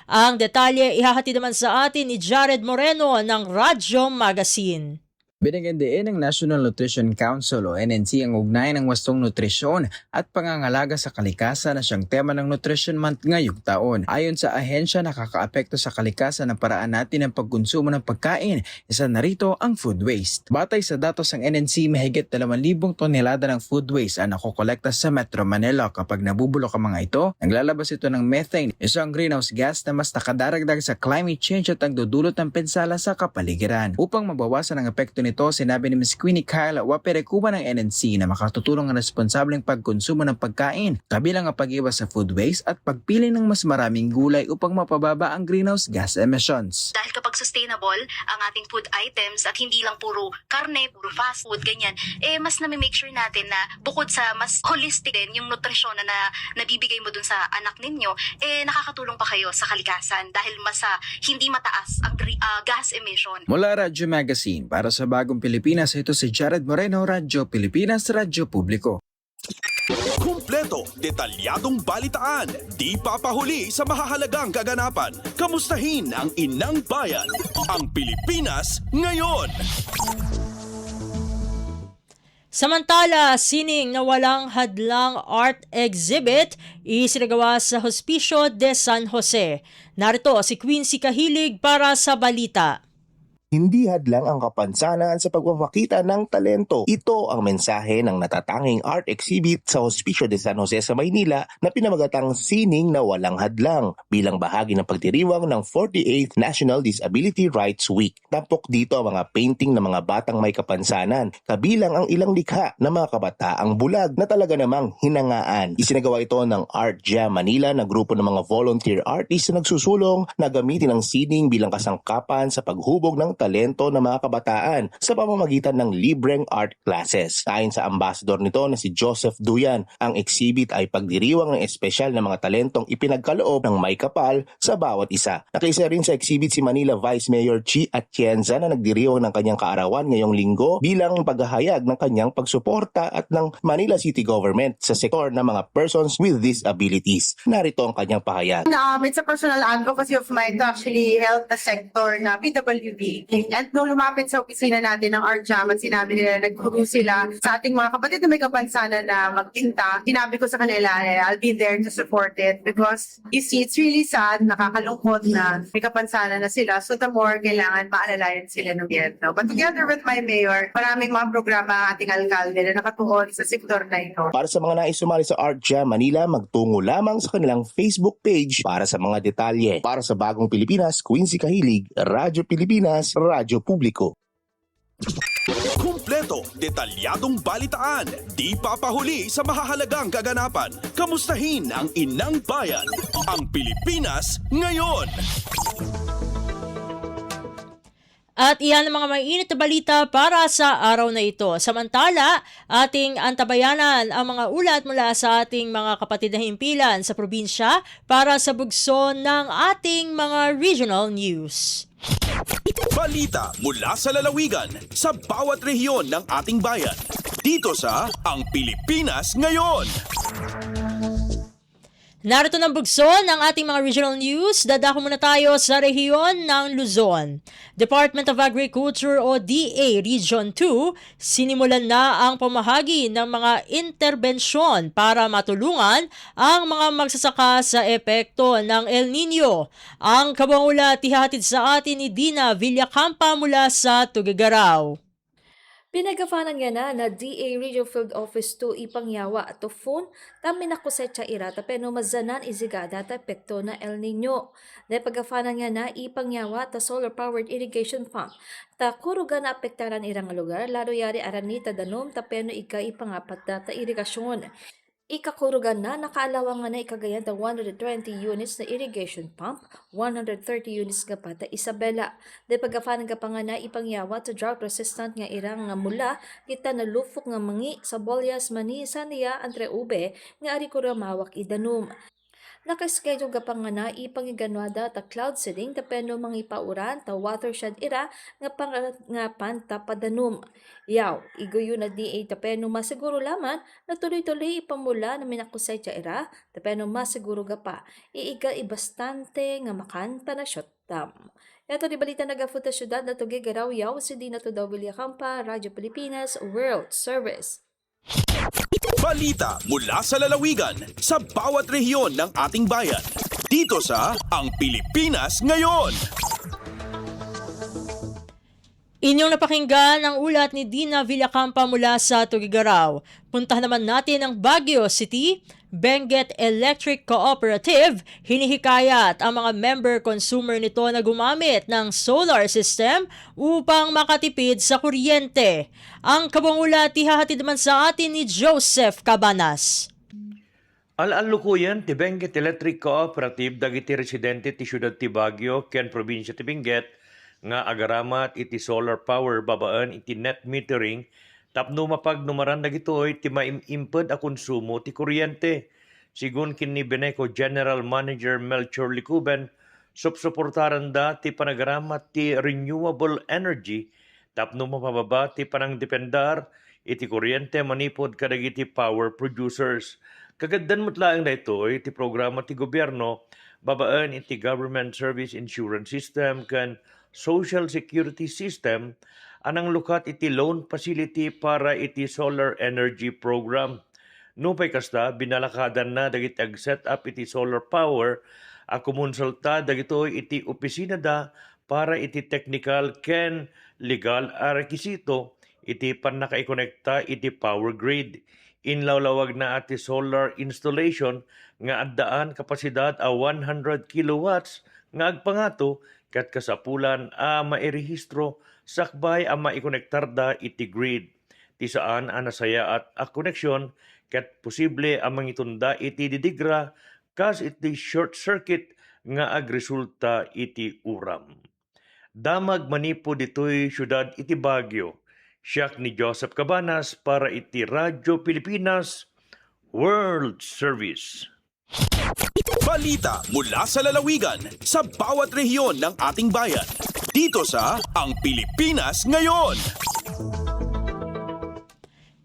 B: Ang detalye ihahatid naman sa atin ni Jared Moreno ng Radyo Magazine.
Q: Binigyan din ng National Nutrition Council o NNC ang ugnayan ng wastong nutrisyon at pangangalaga sa kalikasan na siyang tema ng Nutrition Month ngayong taon. Ayon sa ahensya, nakakaapekto sa kalikasan ang paraan natin ng pagkonsumo ng pagkain. Isa na rito ang food waste. Batay sa datos ng NNC, mahigit 2,000 tonelada ng food waste ang nakokolekta sa Metro Manila. Kapag nabubulok ang mga ito, naglalabas ito ng methane, isang greenhouse gas na mas nakadaragdag sa climate change at nagdudulot ng pinsala sa kapaligiran. Upang mabawasan ang epekto nito, sinabi ni Ms. Queenie Kyle Waperekuba ng NNC na makatutulong ang responsableng pagkonsumo ng pagkain, kabilang ang pag-iwas sa food waste at pagpili ng mas maraming gulay upang mapababa ang greenhouse gas emissions.
R: Dahil kapag sustainable ang ating food items at hindi lang puro karne, puro fast food, ganyan, mas nami-make sure natin na bukod sa mas holistic din yung nutrisyon na nabibigay mo dun sa anak ninyo, nakakatulong pa kayo sa kalikasan dahil mas hindi mataas ang gas emission.
Q: Mula Radyo Magazine, para sa Bagong Pilipinas, ito si Jared Moreno, Radyo Pilipinas, Radyo Publiko.
A: Kumpleto, detalyadong balitaan, di papahuli sa mahahalagang kaganapan. Kamustahin ang inang bayan, ang Pilipinas ngayon.
B: Samantala, sining na walang hadlang art exhibit isinagawa sa Hospicio de San Jose. Narito si Quincy Kahilig para sa balita.
S: Hindi hadlang ang kapansanan sa pagpapakita ng talento. Ito ang mensahe ng natatanging art exhibit sa Hospicio de San Jose sa Maynila na pinamagatang Sining na Walang Hadlang bilang bahagi ng pagdiriwang ng 48th National Disability Rights Week. Tampok dito ang mga painting ng mga batang may kapansanan, kabilang ang ilang likha ng mga kabataang bulag na talaga namang hinangaan. Isinagawa ito ng Art Jam Manila na grupo ng mga volunteer artists na nagsusulong na gamitin ang sining bilang kasangkapan sa paghubog ng talento ng mga kabataan sa pamamagitan ng libreng art classes. Ayon sa ambassador nito na si Joseph Duyan, ang exhibit ay pagdiriwang ng espesyal na mga talentong ipinagkaloob ng may kapal sa bawat isa. Nakiisa rin sa exhibit si Manila Vice Mayor Chi Atienza na nagdiriwang ng kanyang kaarawan ngayong linggo bilang paghahayag ng kanyang pagsuporta at ng Manila City Government sa sektor ng mga persons with disabilities. Narito ang kanyang pahayag.
T: It's a personal advocacy of mine to actually help the sector na PWD. At nung lumapit sa opisina natin ng Art Jam at sinabi nila nagturo sila sa ating mga kapatid na may kapansanan na magtinta, sinabi ko sa kanila, I'll be there to support it because you see, it's really sad, nakakalungkot na may kapansanan na sila. So the more kailangan maalalayan sila ng gobyerno. But together with my mayor, maraming mga programa ang ating alkalde na nakatuon sa sektor na ito.
S: Para sa mga nais sumali sa Art Jam Manila, magtungo lamang sa kanilang Facebook page para sa mga detalye. Para sa Bagong Pilipinas, Quincy Kahilig, Radyo Pilipinas, Radyo Publiko.
A: Kumpleto, detalyadong balitaan, di papahuli sa mahahalagang kaganapan. Kamustahin ang inang bayan, ang Pilipinas ngayon.
B: At iyan ang mga mainit na balita para sa araw na ito. Samantala, ating antabayanan ang mga ulat mula sa ating mga kapatid na himpilan sa probinsya para sa bugso ng ating mga regional news.
A: Balita mula sa lalawigan sa bawat rehiyon ng ating bayan. Dito sa Ang Pilipinas Ngayon.
B: Narito ng bugso ng ating mga regional news. Dadako muna tayo sa rehiyon ng Luzon. Department of Agriculture o DA Region 2, sinimulan na ang pamahagi ng mga interbensyon para matulungan ang mga magsasaka sa epekto ng El Nino. Ang kabuang ulat ihahatid sa atin ni Dina Villacampa mula sa Tuguegarao.
U: Pinagafanan nga na DA Region Field Office 2 ipangyawa at phone tami na kosetsa ira tapeno mazanan izigada ta epekto na El Nino. Napagafanan nga na ipangyawa ta solar powered irrigation pump ta kuruga na apektaran irang lugar lalo yari aranita danom tapeno ika ipangapat ta irigasyon. Ikakurugan na nakaalawang na ikagayan ng 120 units na irrigation pump, 130 units nga pa ta Isabela. De pagkafanan ka pa nga na ipangyawa to drought resistant nga irang nga mula kita na lufok nga mangi sa Bolyas Manisa niya Andre Ube nga ari kuramawak idanum. Nakaschedule ka pa nga na ipangiganwada ta cloud seeding tapeno mga ipauran ta watershed ira nga panta padanum. Yaw, iguyo na DA tapeno masiguro laman na tuloy-tuloy ipamula na minakusay ira tapeno masiguro ka pa. Iiga ibastante nga makan pa na shot tam. Ito di balita nagafuta syudad na tugig Garawiyaw, si Dina Tudawili Campa, Radyo Pilipinas, World Service.
A: Balita mula sa lalawigan sa bawat rehiyon ng ating bayan. Dito sa Ang Pilipinas Ngayon.
B: Inyong napakinggan ang ulat ni Dina Villacampa mula sa Tugigaraw. Puntahan naman natin ang Baguio City. Benguet Electric Cooperative hinihikayat ang mga member consumer nito na gumamit ng solar system upang makatipid sa kuryente. Ang kabang ulat ihahatid naman sa atin ni Joseph Cabanas.
C: Al-alukuyan ti Benguet Electric Cooperative dagiti residente ti syudad ti Baguio ken probinsya ti Benguet nga agaramat iti solar power babaan iti net metering tapno mapagnumaran dagitoy ti maimimped a konsumo ti kuryente. Sigun kinni Beneco General Manager Melchor Licuben, supsuportaran da ti panagaramat ti renewable energy tapno mapababa ti panangdependar iti kuryente manipod kadagiti power producers. Kagaddan mutlaang na ito'y ti programa ti gobyerno babaan iti government service insurance system kan social security system anang lukat iti loan facility para iti solar energy program. Nupay kasta binalakadan na dagiti ag-set up iti solar power a kumonsulta dagitoy iti opisina da para iti technical ken legal a rekisito iti panakaikonekta iti power grid. Inlawlawag na ati solar installation nga addaan kapasidad a 100 kilowatts nga agpangato kat kasapulan a mairehistro sakbay a maikonektar da iti grid. Ti saan a nasaya at a koneksyon kat posible a mangitunda iti didigra kas iti short circuit nga agresulta iti uram. Damag manipo ditoy syudad iti Baguio. Siyak ni Joseph Cabanas para iti Radyo Pilipinas World Service.
A: Balita mula sa lalawigan sa bawat rehiyon ng ating bayan. Dito sa Ang Pilipinas Ngayon.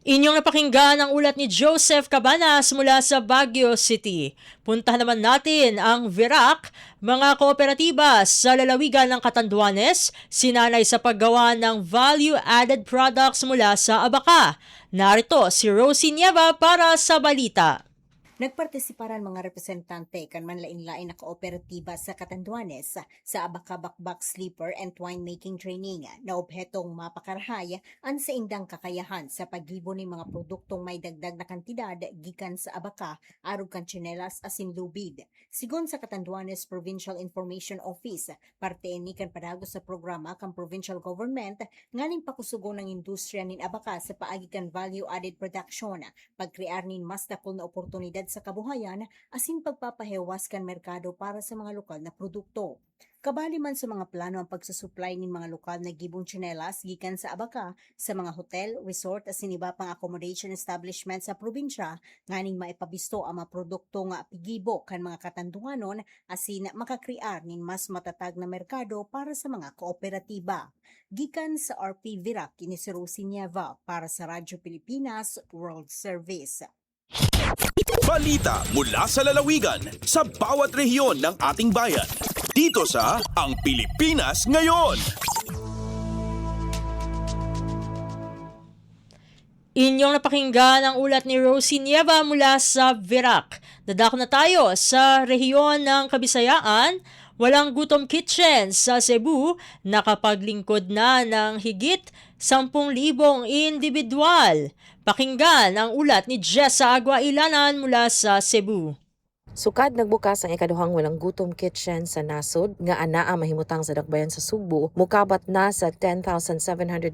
B: Inyong napakinggan ang ulat ni Joseph Cabanas mula sa Baguio City. Puntahan naman natin ang VERAC, mga kooperatiba sa lalawigan ng Catanduanes, sinanay sa paggawa ng value-added products mula sa Abaca. Narito si Rosie Nieva para sa balita.
V: Nagpartisiparan mga representante kan manlain-lain na kooperatiba sa Catanduanes sa Abaca Bakbak Sleeper and Winemaking Training na obhetong mapakarahay ang sa indang kakayahan sa paggibo ng mga produktong may dagdag na kantidad gikan sa Abaca arog kan tsinelas asin lubid. Sigon sa Catanduanes Provincial Information Office, parte ni kan padago sa programa kan provincial government nganing pakusugo ng industriya nin Abaca sa paagi kan value-added production, pagkrear nin mas dakol na oportunidad sa kabuhayan asin pagpapahewas kan merkado para sa mga lokal na produkto. Kabali man sa mga plano ang pagsusupply ng mga lokal na gibong tsinelas gikan sa Abaca sa mga hotel, resort asin iba pang accommodation establishment sa probinsya nganing maipabisto ang mga produkto nga pigibo kan mga Katanduanon asin makakrear nin mas matatag na merkado para sa mga kooperatiba. Gikan sa RP VERAC kini si Rosie Nieva para sa Radyo Pilipinas World Service.
A: Balita mula sa lalawigan sa bawat rehiyon ng ating bayan. Dito sa Ang Pilipinas Ngayon.
B: Inyong napakinggan ang ulat ni Rosie Nieva mula sa VERAC. Dadako na tayo sa rehiyon ng Kabisayaan. Walang gutom kitchen sa Cebu, nakapaglingkod na ng higit 10,000 individual. Pakinggan ang ulat ni Jessa Aguailanan mula sa Cebu.
W: Sukad nagbukas ang ikaduhang walang gutom kitchen sa nasod nga anaa mahimutang sa dakbayan sa Subo, mukabat na sa 10,796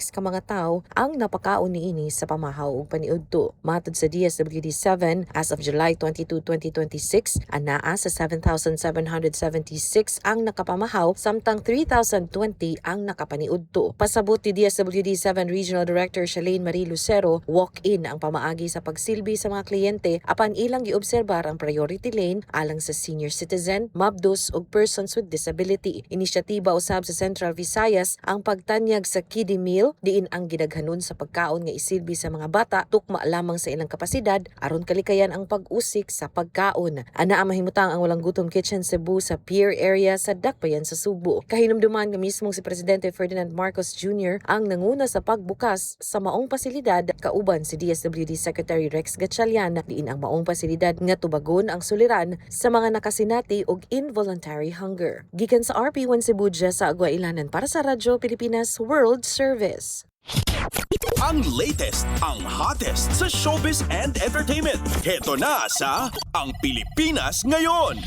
W: ka mga tawo ang napakaon niini sa pamahaw ug paniudto. Matod sa DSWD7 as of July 22, 2026, anaa sa 7,776 ang nakapamahaw samtang 3,020 ang nakapaniudto. Pasabot ni DSWD7 Regional Director Shalane Marie Lucero, walk-in ang pamaagi sa pagsilbi sa mga kliyente apan ilang giobserbar ang priority lane alang sa senior citizen, mabdos ug persons with disability. Inisyatiba usab sa Central Visayas ang pagtanyag sa kiddie meal diin ang gidaghanon sa pagkaon nga isilbi sa mga bata tukma lamang sa ilang kapasidad aron kalikayan ang pag-usik sa pagkaon. Ana ang mahimutang ang Walang Gutom Kitchen Cebu sa pier area sa Dakbayan sa Subo. Kahinumduman nga mismong si Presidente Ferdinand Marcos Jr. ang nanguna sa pagbukas sa maong pasilidad kauban si DSWD Secretary Rex Gatchalian diin ang maong pasilidad nga tubagon ang suliran sa mga nakasinati og involuntary hunger. Gikan sa RP1 Cebu sa Agua Ilanan para sa Radyo Pilipinas World Service.
A: Ang latest, ang hottest sa showbiz and entertainment. Heto na sa Ang Pilipinas Ngayon.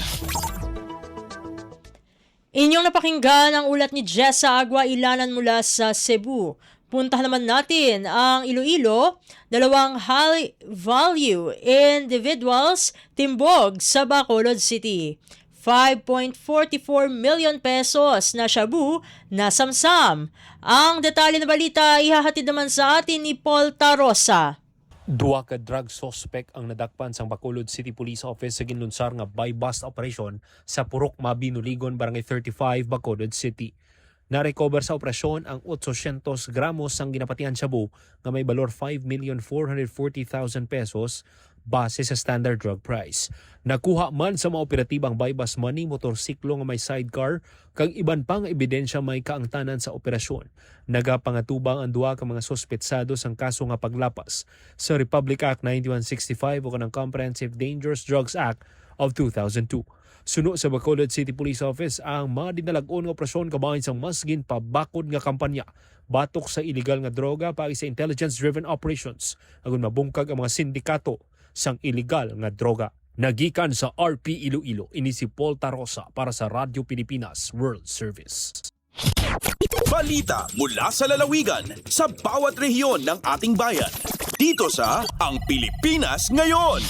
B: Inyong napakinggan ang ulat ni Jessa Agua Ilanan mula sa Cebu. Puntahan naman natin ang Iloilo, dalawang high value individuals timbog sa Bacolod City. 5.44 million pesos na shabu na samsam. Ang detalye na balita ihahatid naman sa atin ni Paul Tarosa.
E: Duwa ka drug suspect ang nadakpan sa Bacolod City Police Office sa ginlunsar nga buy-bust operation sa Purok Mabinuligon, Barangay 35, Bacolod City. Na-recover sa operasyon ang 800 gramos ng ginapatihan shabu nga may balor 5,440,000 pesos base sa standard drug price. Nakuha man sa mga operatibang buy-bust money, motorsiklo nga may sidecar, kag iban pang ebidensya may kaangtanan sa operasyon. Nagapangatubang ang duwa ka mga sospetsado sang kaso nga paglapas sa Republic Act 9165 o kanang Comprehensive Dangerous Drugs Act of 2002. Suno sa Bacolod City Police Office ang mga dinalag-on nga operasyon kabahin sa masgin pabakod nga kampanya batok sa illegal nga droga pagi sa intelligence-driven operations agon mabungkag ang mga sindikato sang illegal nga droga. Nagikan sa RP Iloilo, ini si Paul Tarosa para sa Radyo Pilipinas World Service.
A: Balita mula sa lalawigan sa bawat rehiyon ng ating bayan. Dito sa Ang Pilipinas Ngayon.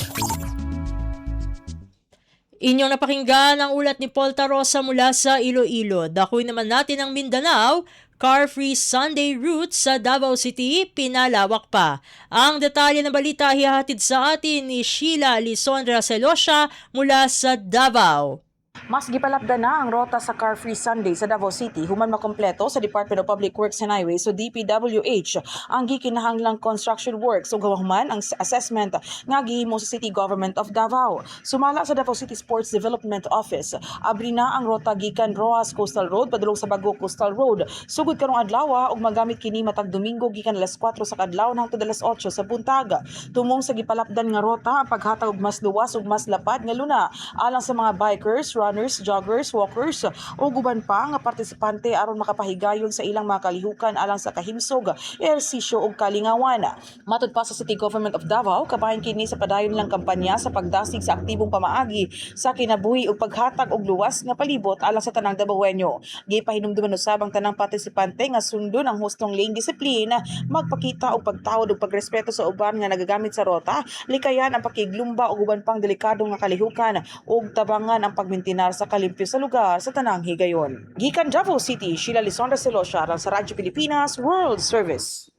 B: Inyong napakinggan ang ulat ni Paul Tarosa mula sa Iloilo. Dakuin naman natin ang Mindanao. Car-free Sunday route sa Davao City, pinalawak pa. Ang detalye ng balita hihatid sa atin ni Sheila Lisondra Celosha mula sa Davao.
F: Mas gipalapdan na ang rota sa Car-Free Sunday sa Davao City human makompleto sa Department of Public Works and Highways o DPWH ang gikinahanglang construction works ug human ang assessment nga gihimo sa City Government of Davao. Sumala sa Davao City Sports Development Office, abri na ang rota gikan Rojas Coastal Road padulong sa Bago Coastal Road. Sugod karong adlaw ug magamit kini matag Domingo gikan alas 4 sa kadlaw hangtod alas 8 sa buntaga. Tumong sa gipalapdan nga rota ang paghatag og mas luwas ug mas lapad nga luna alang sa mga bikers, runners, joggers, walkers o guban pa nga partisipante aron makapahigayon sa ilang mga kalihukan alang sa kahimsog, ehersisyo ug kalingawan. Matud pa sa City Government of Davao, kabahin kini sa padayon lang kampanya sa pagdasig sa aktibong pamaagi sa kinabuhi ug paghatag og luwas nga palibot alang sa tanang Davaoenyo. Gipahinumduman usab ang tanang partisipante nga sundon ang hustong lane discipline, magpakita og pagtawad ug pagrespeto sa uban nga nagagamit sa rota, likayan ang pakiglumba ug uban pang delikado nga kalihukan ug tabangan ang pagmintinar sa kalimpyo sa lugar sa tanang higayon. Gikan Davao City, Sheila Lisondra Celosha sa Radyo Pilipinas World Service.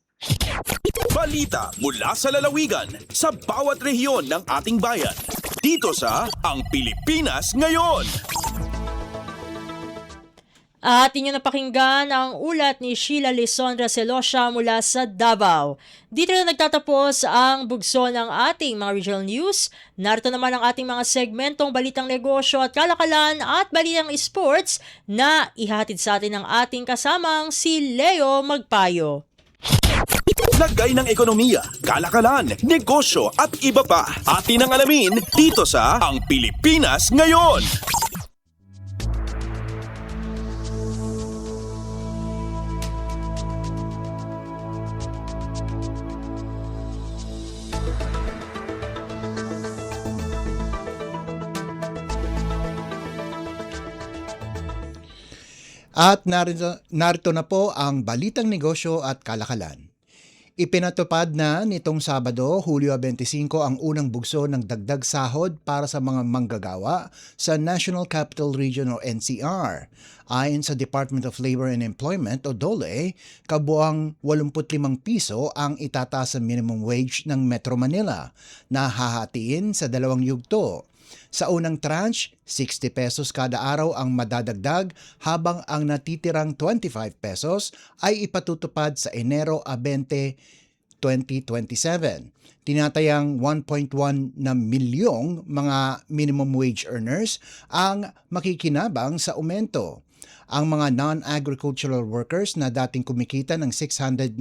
A: Balita mula sa lalawigan sa bawat rehiyon ng ating bayan. Dito sa Ang Pilipinas Ngayon.
B: At inyo napakinggan ang ulat ni Sheila Lisondra Celosha mula sa Davao. Dito na nagtatapos ang bugso ng ating mga regional news. Narito naman ang ating mga segmentong balitang negosyo at kalakalan at balitang sports na ihatid sa atin ng ating kasamang si Leo Magpayo.
A: Lagay ng ekonomiya, kalakalan, negosyo at iba pa. Atin ang alamin dito sa Ang Pilipinas Ngayon.
G: At narito na po ang balitang negosyo at kalakalan. Ipinatupad na nitong Sabado, Hulyo 25 ang unang bugso ng dagdag sahod para sa mga manggagawa sa National Capital Region o NCR. Ayon sa Department of Labor and Employment o DOLE, kabuang 85 piso ang itataas sa minimum wage ng Metro Manila na hahatiin sa dalawang yugto. Sa unang tranche, 60 pesos kada araw ang madadagdag habang ang natitirang 25 pesos ay ipatutupad sa Enero 20, 2027. Tinatayang 1.1 na milyong mga minimum wage earners ang makikinabang sa aumento. Ang mga non-agricultural workers na dating kumikita ng 695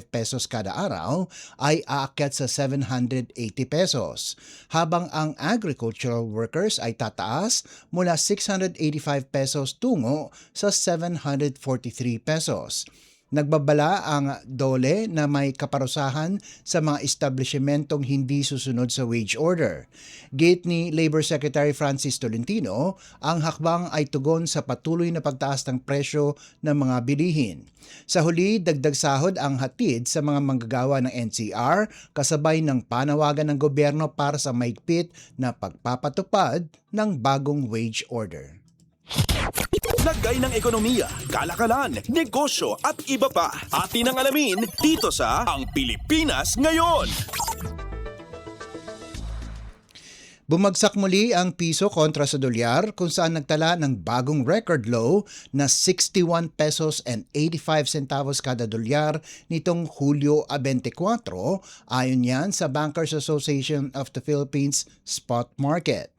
G: pesos kada araw ay aakyat sa 780 pesos, habang ang agricultural workers ay tataas mula 685 pesos tungo sa 743 pesos. Nagbabala ang DOLE na may kaparusahan sa mga establishmentong hindi susunod sa wage order. Gate ni Labor Secretary Francis Tolentino, ang hakbang ay tugon sa patuloy na pagtaas ng presyo ng mga bilihin. Sa huli, dagdag sahod ang hatid sa mga manggagawa ng NCR kasabay ng panawagan ng gobyerno para sa maigpit na pagpapatupad ng bagong wage order.
A: Lagay ng ekonomiya, kalakalan, negosyo at iba pa. Atin ang alamin dito sa Ang Pilipinas Ngayon.
G: Bumagsak muli ang piso kontra sa dolyar kung saan nagtala ng bagong record low na 61 pesos and 85 centavos kada dolyar nitong Hulyo 24, ayon yan sa Bankers Association of the Philippines Spot Market.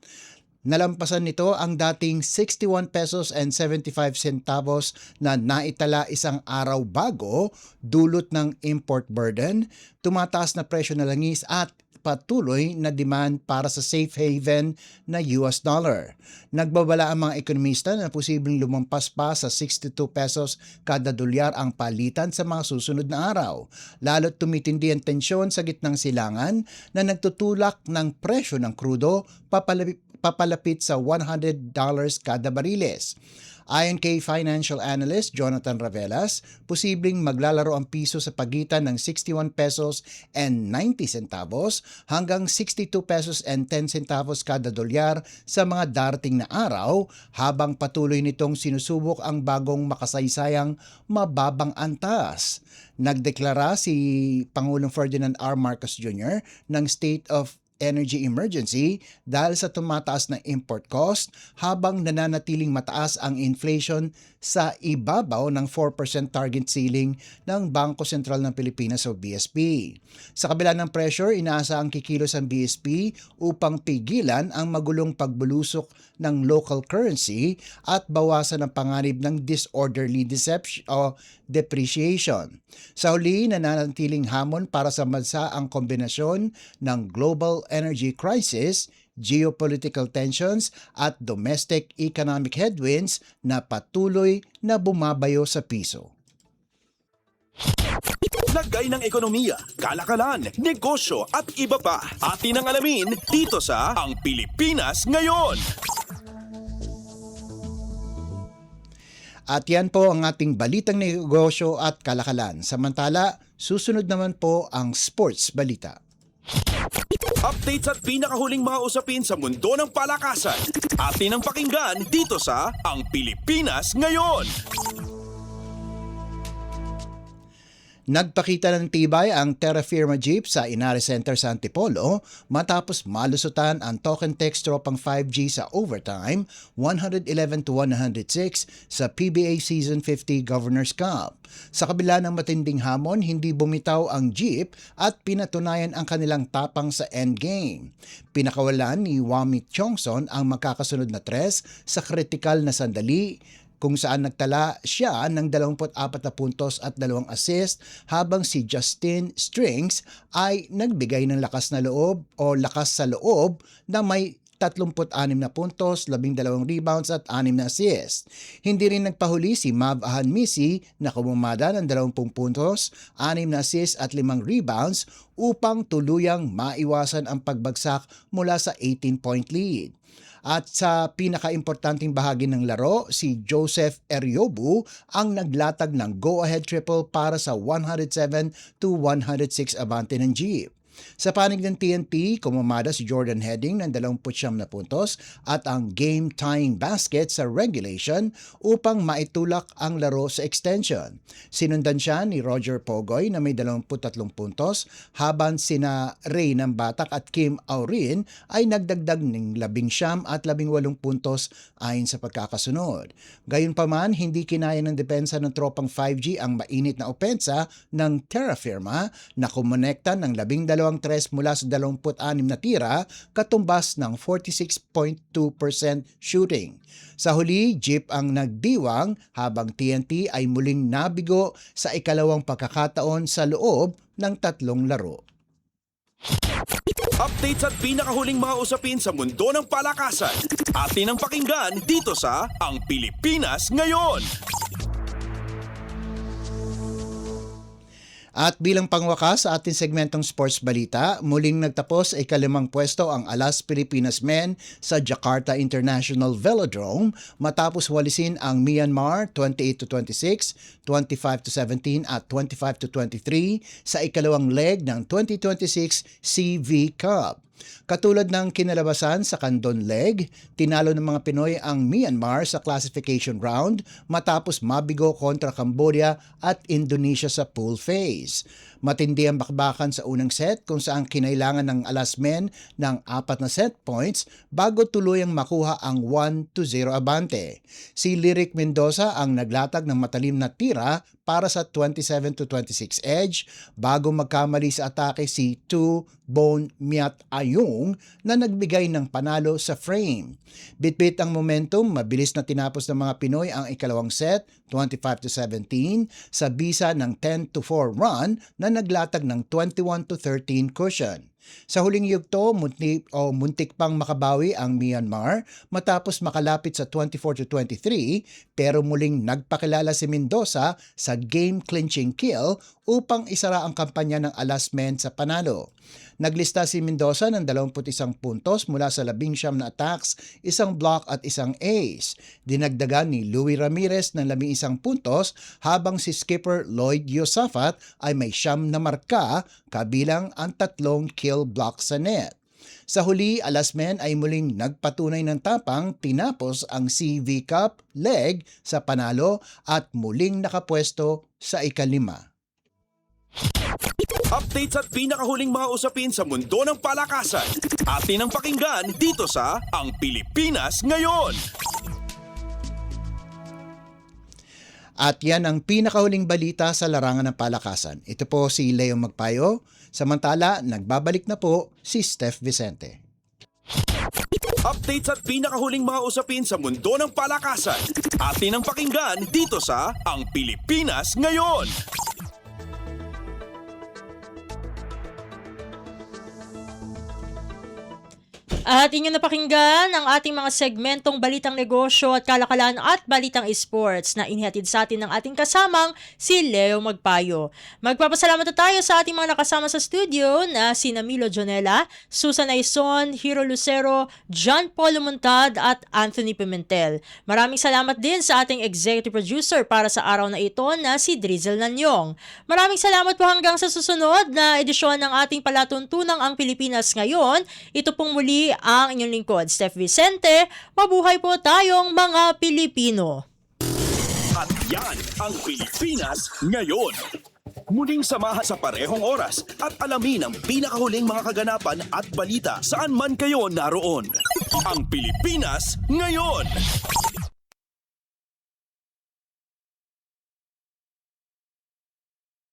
G: Nalampasan nito ang dating 61 pesos and 75 centavos na naitala isang araw bago dulot ng import burden, tumataas na presyo ng langis at patuloy na demand para sa safe haven na US dollar. Nagbabala ang mga ekonomista na posibleng lumampas pa sa 62 pesos kada dolyar ang palitan sa mga susunod na araw, lalo't tumitindi ang tensyon sa gitnang silangan na nagtutulak ng presyo ng krudo papalapit sa $100 kada bariles. Ayon kay financial analyst Jonathan Ravelas, posibleng maglalaro ang piso sa pagitan ng 61 pesos and 90 centavos hanggang 62 pesos and 10 centavos kada dolyar sa mga darating na araw, habang patuloy nitong sinusubok ang bagong makasaysayang mababang antas. Nagdeklara si Pangulong Ferdinand R. Marcos Jr. ng State of Energy Emergency dahil sa tumataas na import cost habang nananatiling mataas ang inflation sa ibabaw ng 4% target ceiling ng Bangko Sentral ng Pilipinas o BSP. Sa kabila ng pressure, inaasa ang kikilos ang BSP upang pigilan ang magulong pagbulusok ng local currency at bawasan ang panganib ng disorderly depreciation. Sa huli, nananatiling hamon para sa bansa ang kombinasyon ng global energy crisis, geopolitical tensions at domestic economic headwinds na patuloy na bumabayo sa piso.
A: Lagay ng ekonomiya, kalakalan, negosyo at iba pa. Atin ang alamin dito sa Ang Pilipinas Ngayon.
G: At yan po ang ating balitang negosyo at kalakalan. Samantala, susunod naman po ang sports balita.
A: Updates at pinakahuling mga usapin sa mundo ng palakasan. Atin ang pakinggan dito sa Ang Pilipinas Ngayon.
G: Nagpakita ng tibay ang Terra Firma Jeep sa Inares Center sa Antipolo matapos malusutan ang token text tropang 5G sa overtime 111-106 sa PBA Season 50 Governors Cup. Sa kabila ng matinding hamon, hindi bumitaw ang Jeep at pinatunayan ang kanilang tapang sa endgame. Pinakawalan ni Wamit Chongson ang magkakasunod na tres sa kritikal na sandali, kung saan nagtala siya ng 24 na puntos at 2 assist, habang si Justin Strings ay nagbigay ng lakas sa loob na may 36 na puntos, 12 rebounds at 6 na assist. Hindi rin nagpahuli si Mav Ahanmisi na kumumada ng 20 puntos, 6 na assist at 5 rebounds upang tuluyang maiwasan ang pagbagsak mula sa 18-point lead. At sa pinakaimportanteng bahagi ng laro, si Joseph Eriobu ang naglatag ng go-ahead triple para sa 107-106 abante ng Jeep. Sa panig ng TNT, kumamada si Jordan Heading ng 29 na puntos at ang game-tying basket sa regulation upang maitulak ang laro sa extension. Sinundan siya ni Roger Pogoy na may 23 puntos habang sina Ray ng Batak at Kim Aurin ay nagdagdag ng 19 at 18 puntos ayon sa pagkakasunod. Gayunpaman, hindi kinaya ng depensa ng tropang 5G ang mainit na opensa ng Terra Firma na kumonekta ng 12 tres mula sa 26 na tira katumbas ng 46.2% shooting. Sa huli, Jeep ang nagdiwang habang TNT ay muling nabigo sa ikalawang pagkakataon sa loob ng 3 laro.
A: Updates at pinakahuling mga usapin sa mundo ng palakasan. Atin ang pakinggan dito sa Ang Pilipinas Ngayon.
G: At bilang pangwakas sa ating segmentong sports balita, muling nagtapos ay ika-5 pwesto ang Alas Pilipinas Men sa Jakarta International Velodrome matapos walisin ang Myanmar 28-26, 25-17 at 25-23 sa ikalawang leg ng 2026 CV Cup. Katulad ng kinalabasan sa Kandon Leg, tinalo ng mga Pinoy ang Myanmar sa classification round matapos mabigo kontra Cambodia at Indonesia sa pool phase. Matindi ang bakbakan sa unang set kung saan kinailangan ng Alas Men ng 4 na set points bago tuluyang makuha ang 1-0 abante. Si Lyric Mendoza ang naglatag ng matalim na tira para sa 27-26 edge bago magkamali sa atake si Tu Bon Miat Ayung na nagbigay ng panalo sa frame. Bitbit ang momentum, mabilis na tinapos ng mga Pinoy ang ikalawang set, 25-17, sa bisa ng 10-4 run na naglatag ng 21-13 cushion. Sa huling yugto, muntik pang makabawi ang Myanmar matapos makalapit sa 24-23 pero muling nagpakilala si Mendoza sa game-clinching kill upang isara ang kampanya ng Alas Men sa panalo. Naglista si Mendoza ng 21 puntos mula sa 19 na attacks, 1 block at 1 ace. Dinagdagan ni Louie Ramirez ng 11 puntos habang si skipper Lloyd Yosafat ay may 9 na marka kabilang ang 3 kill block sa net. Sa huli, Alas Men ay muling nagpatunay ng tapang, tinapos ang CV Cup leg sa panalo at muling nakapwesto sa ika-5.
A: Updates at pinakahuling mga usapin sa mundo ng palakasan. Atin ang pakinggan dito sa Ang Pilipinas Ngayon.
G: At yan ang pinakahuling balita sa larangan ng palakasan. Ito po si Leo Magpayo. Samantala, nagbabalik na po si Steph Vicente.
A: Updates at pinakahuling mga usapin sa mundo ng palakasan. Atin ang pakinggan dito sa Ang Pilipinas Ngayon.
B: At inyong napakinggan ang ating mga segmentong Balitang Negosyo at Kalakalan at Balitang Esports na inihatid sa atin ng ating kasamang si Leo Magpayo. Magpapasalamat na tayo sa ating mga nakasama sa studio na si Milo Jonella, Susan Aison, Hiro Lucero, John Paul Montad at Anthony Pimentel. Maraming salamat din sa ating executive producer para sa araw na ito na si Drizzle Nanyong. Maraming salamat po hanggang sa susunod na edisyon ng ating palatuntunang Ang Pilipinas Ngayon. Ito pong muli ang inyong lingkod, Steph Vicente. Mabuhay po tayong mga Pilipino.
A: At yan ang Pilipinas Ngayon. Muling samahan sa parehong oras at alamin ang pinakahuling mga kaganapan at balita saan man kayo naroon. Ang Pilipinas Ngayon.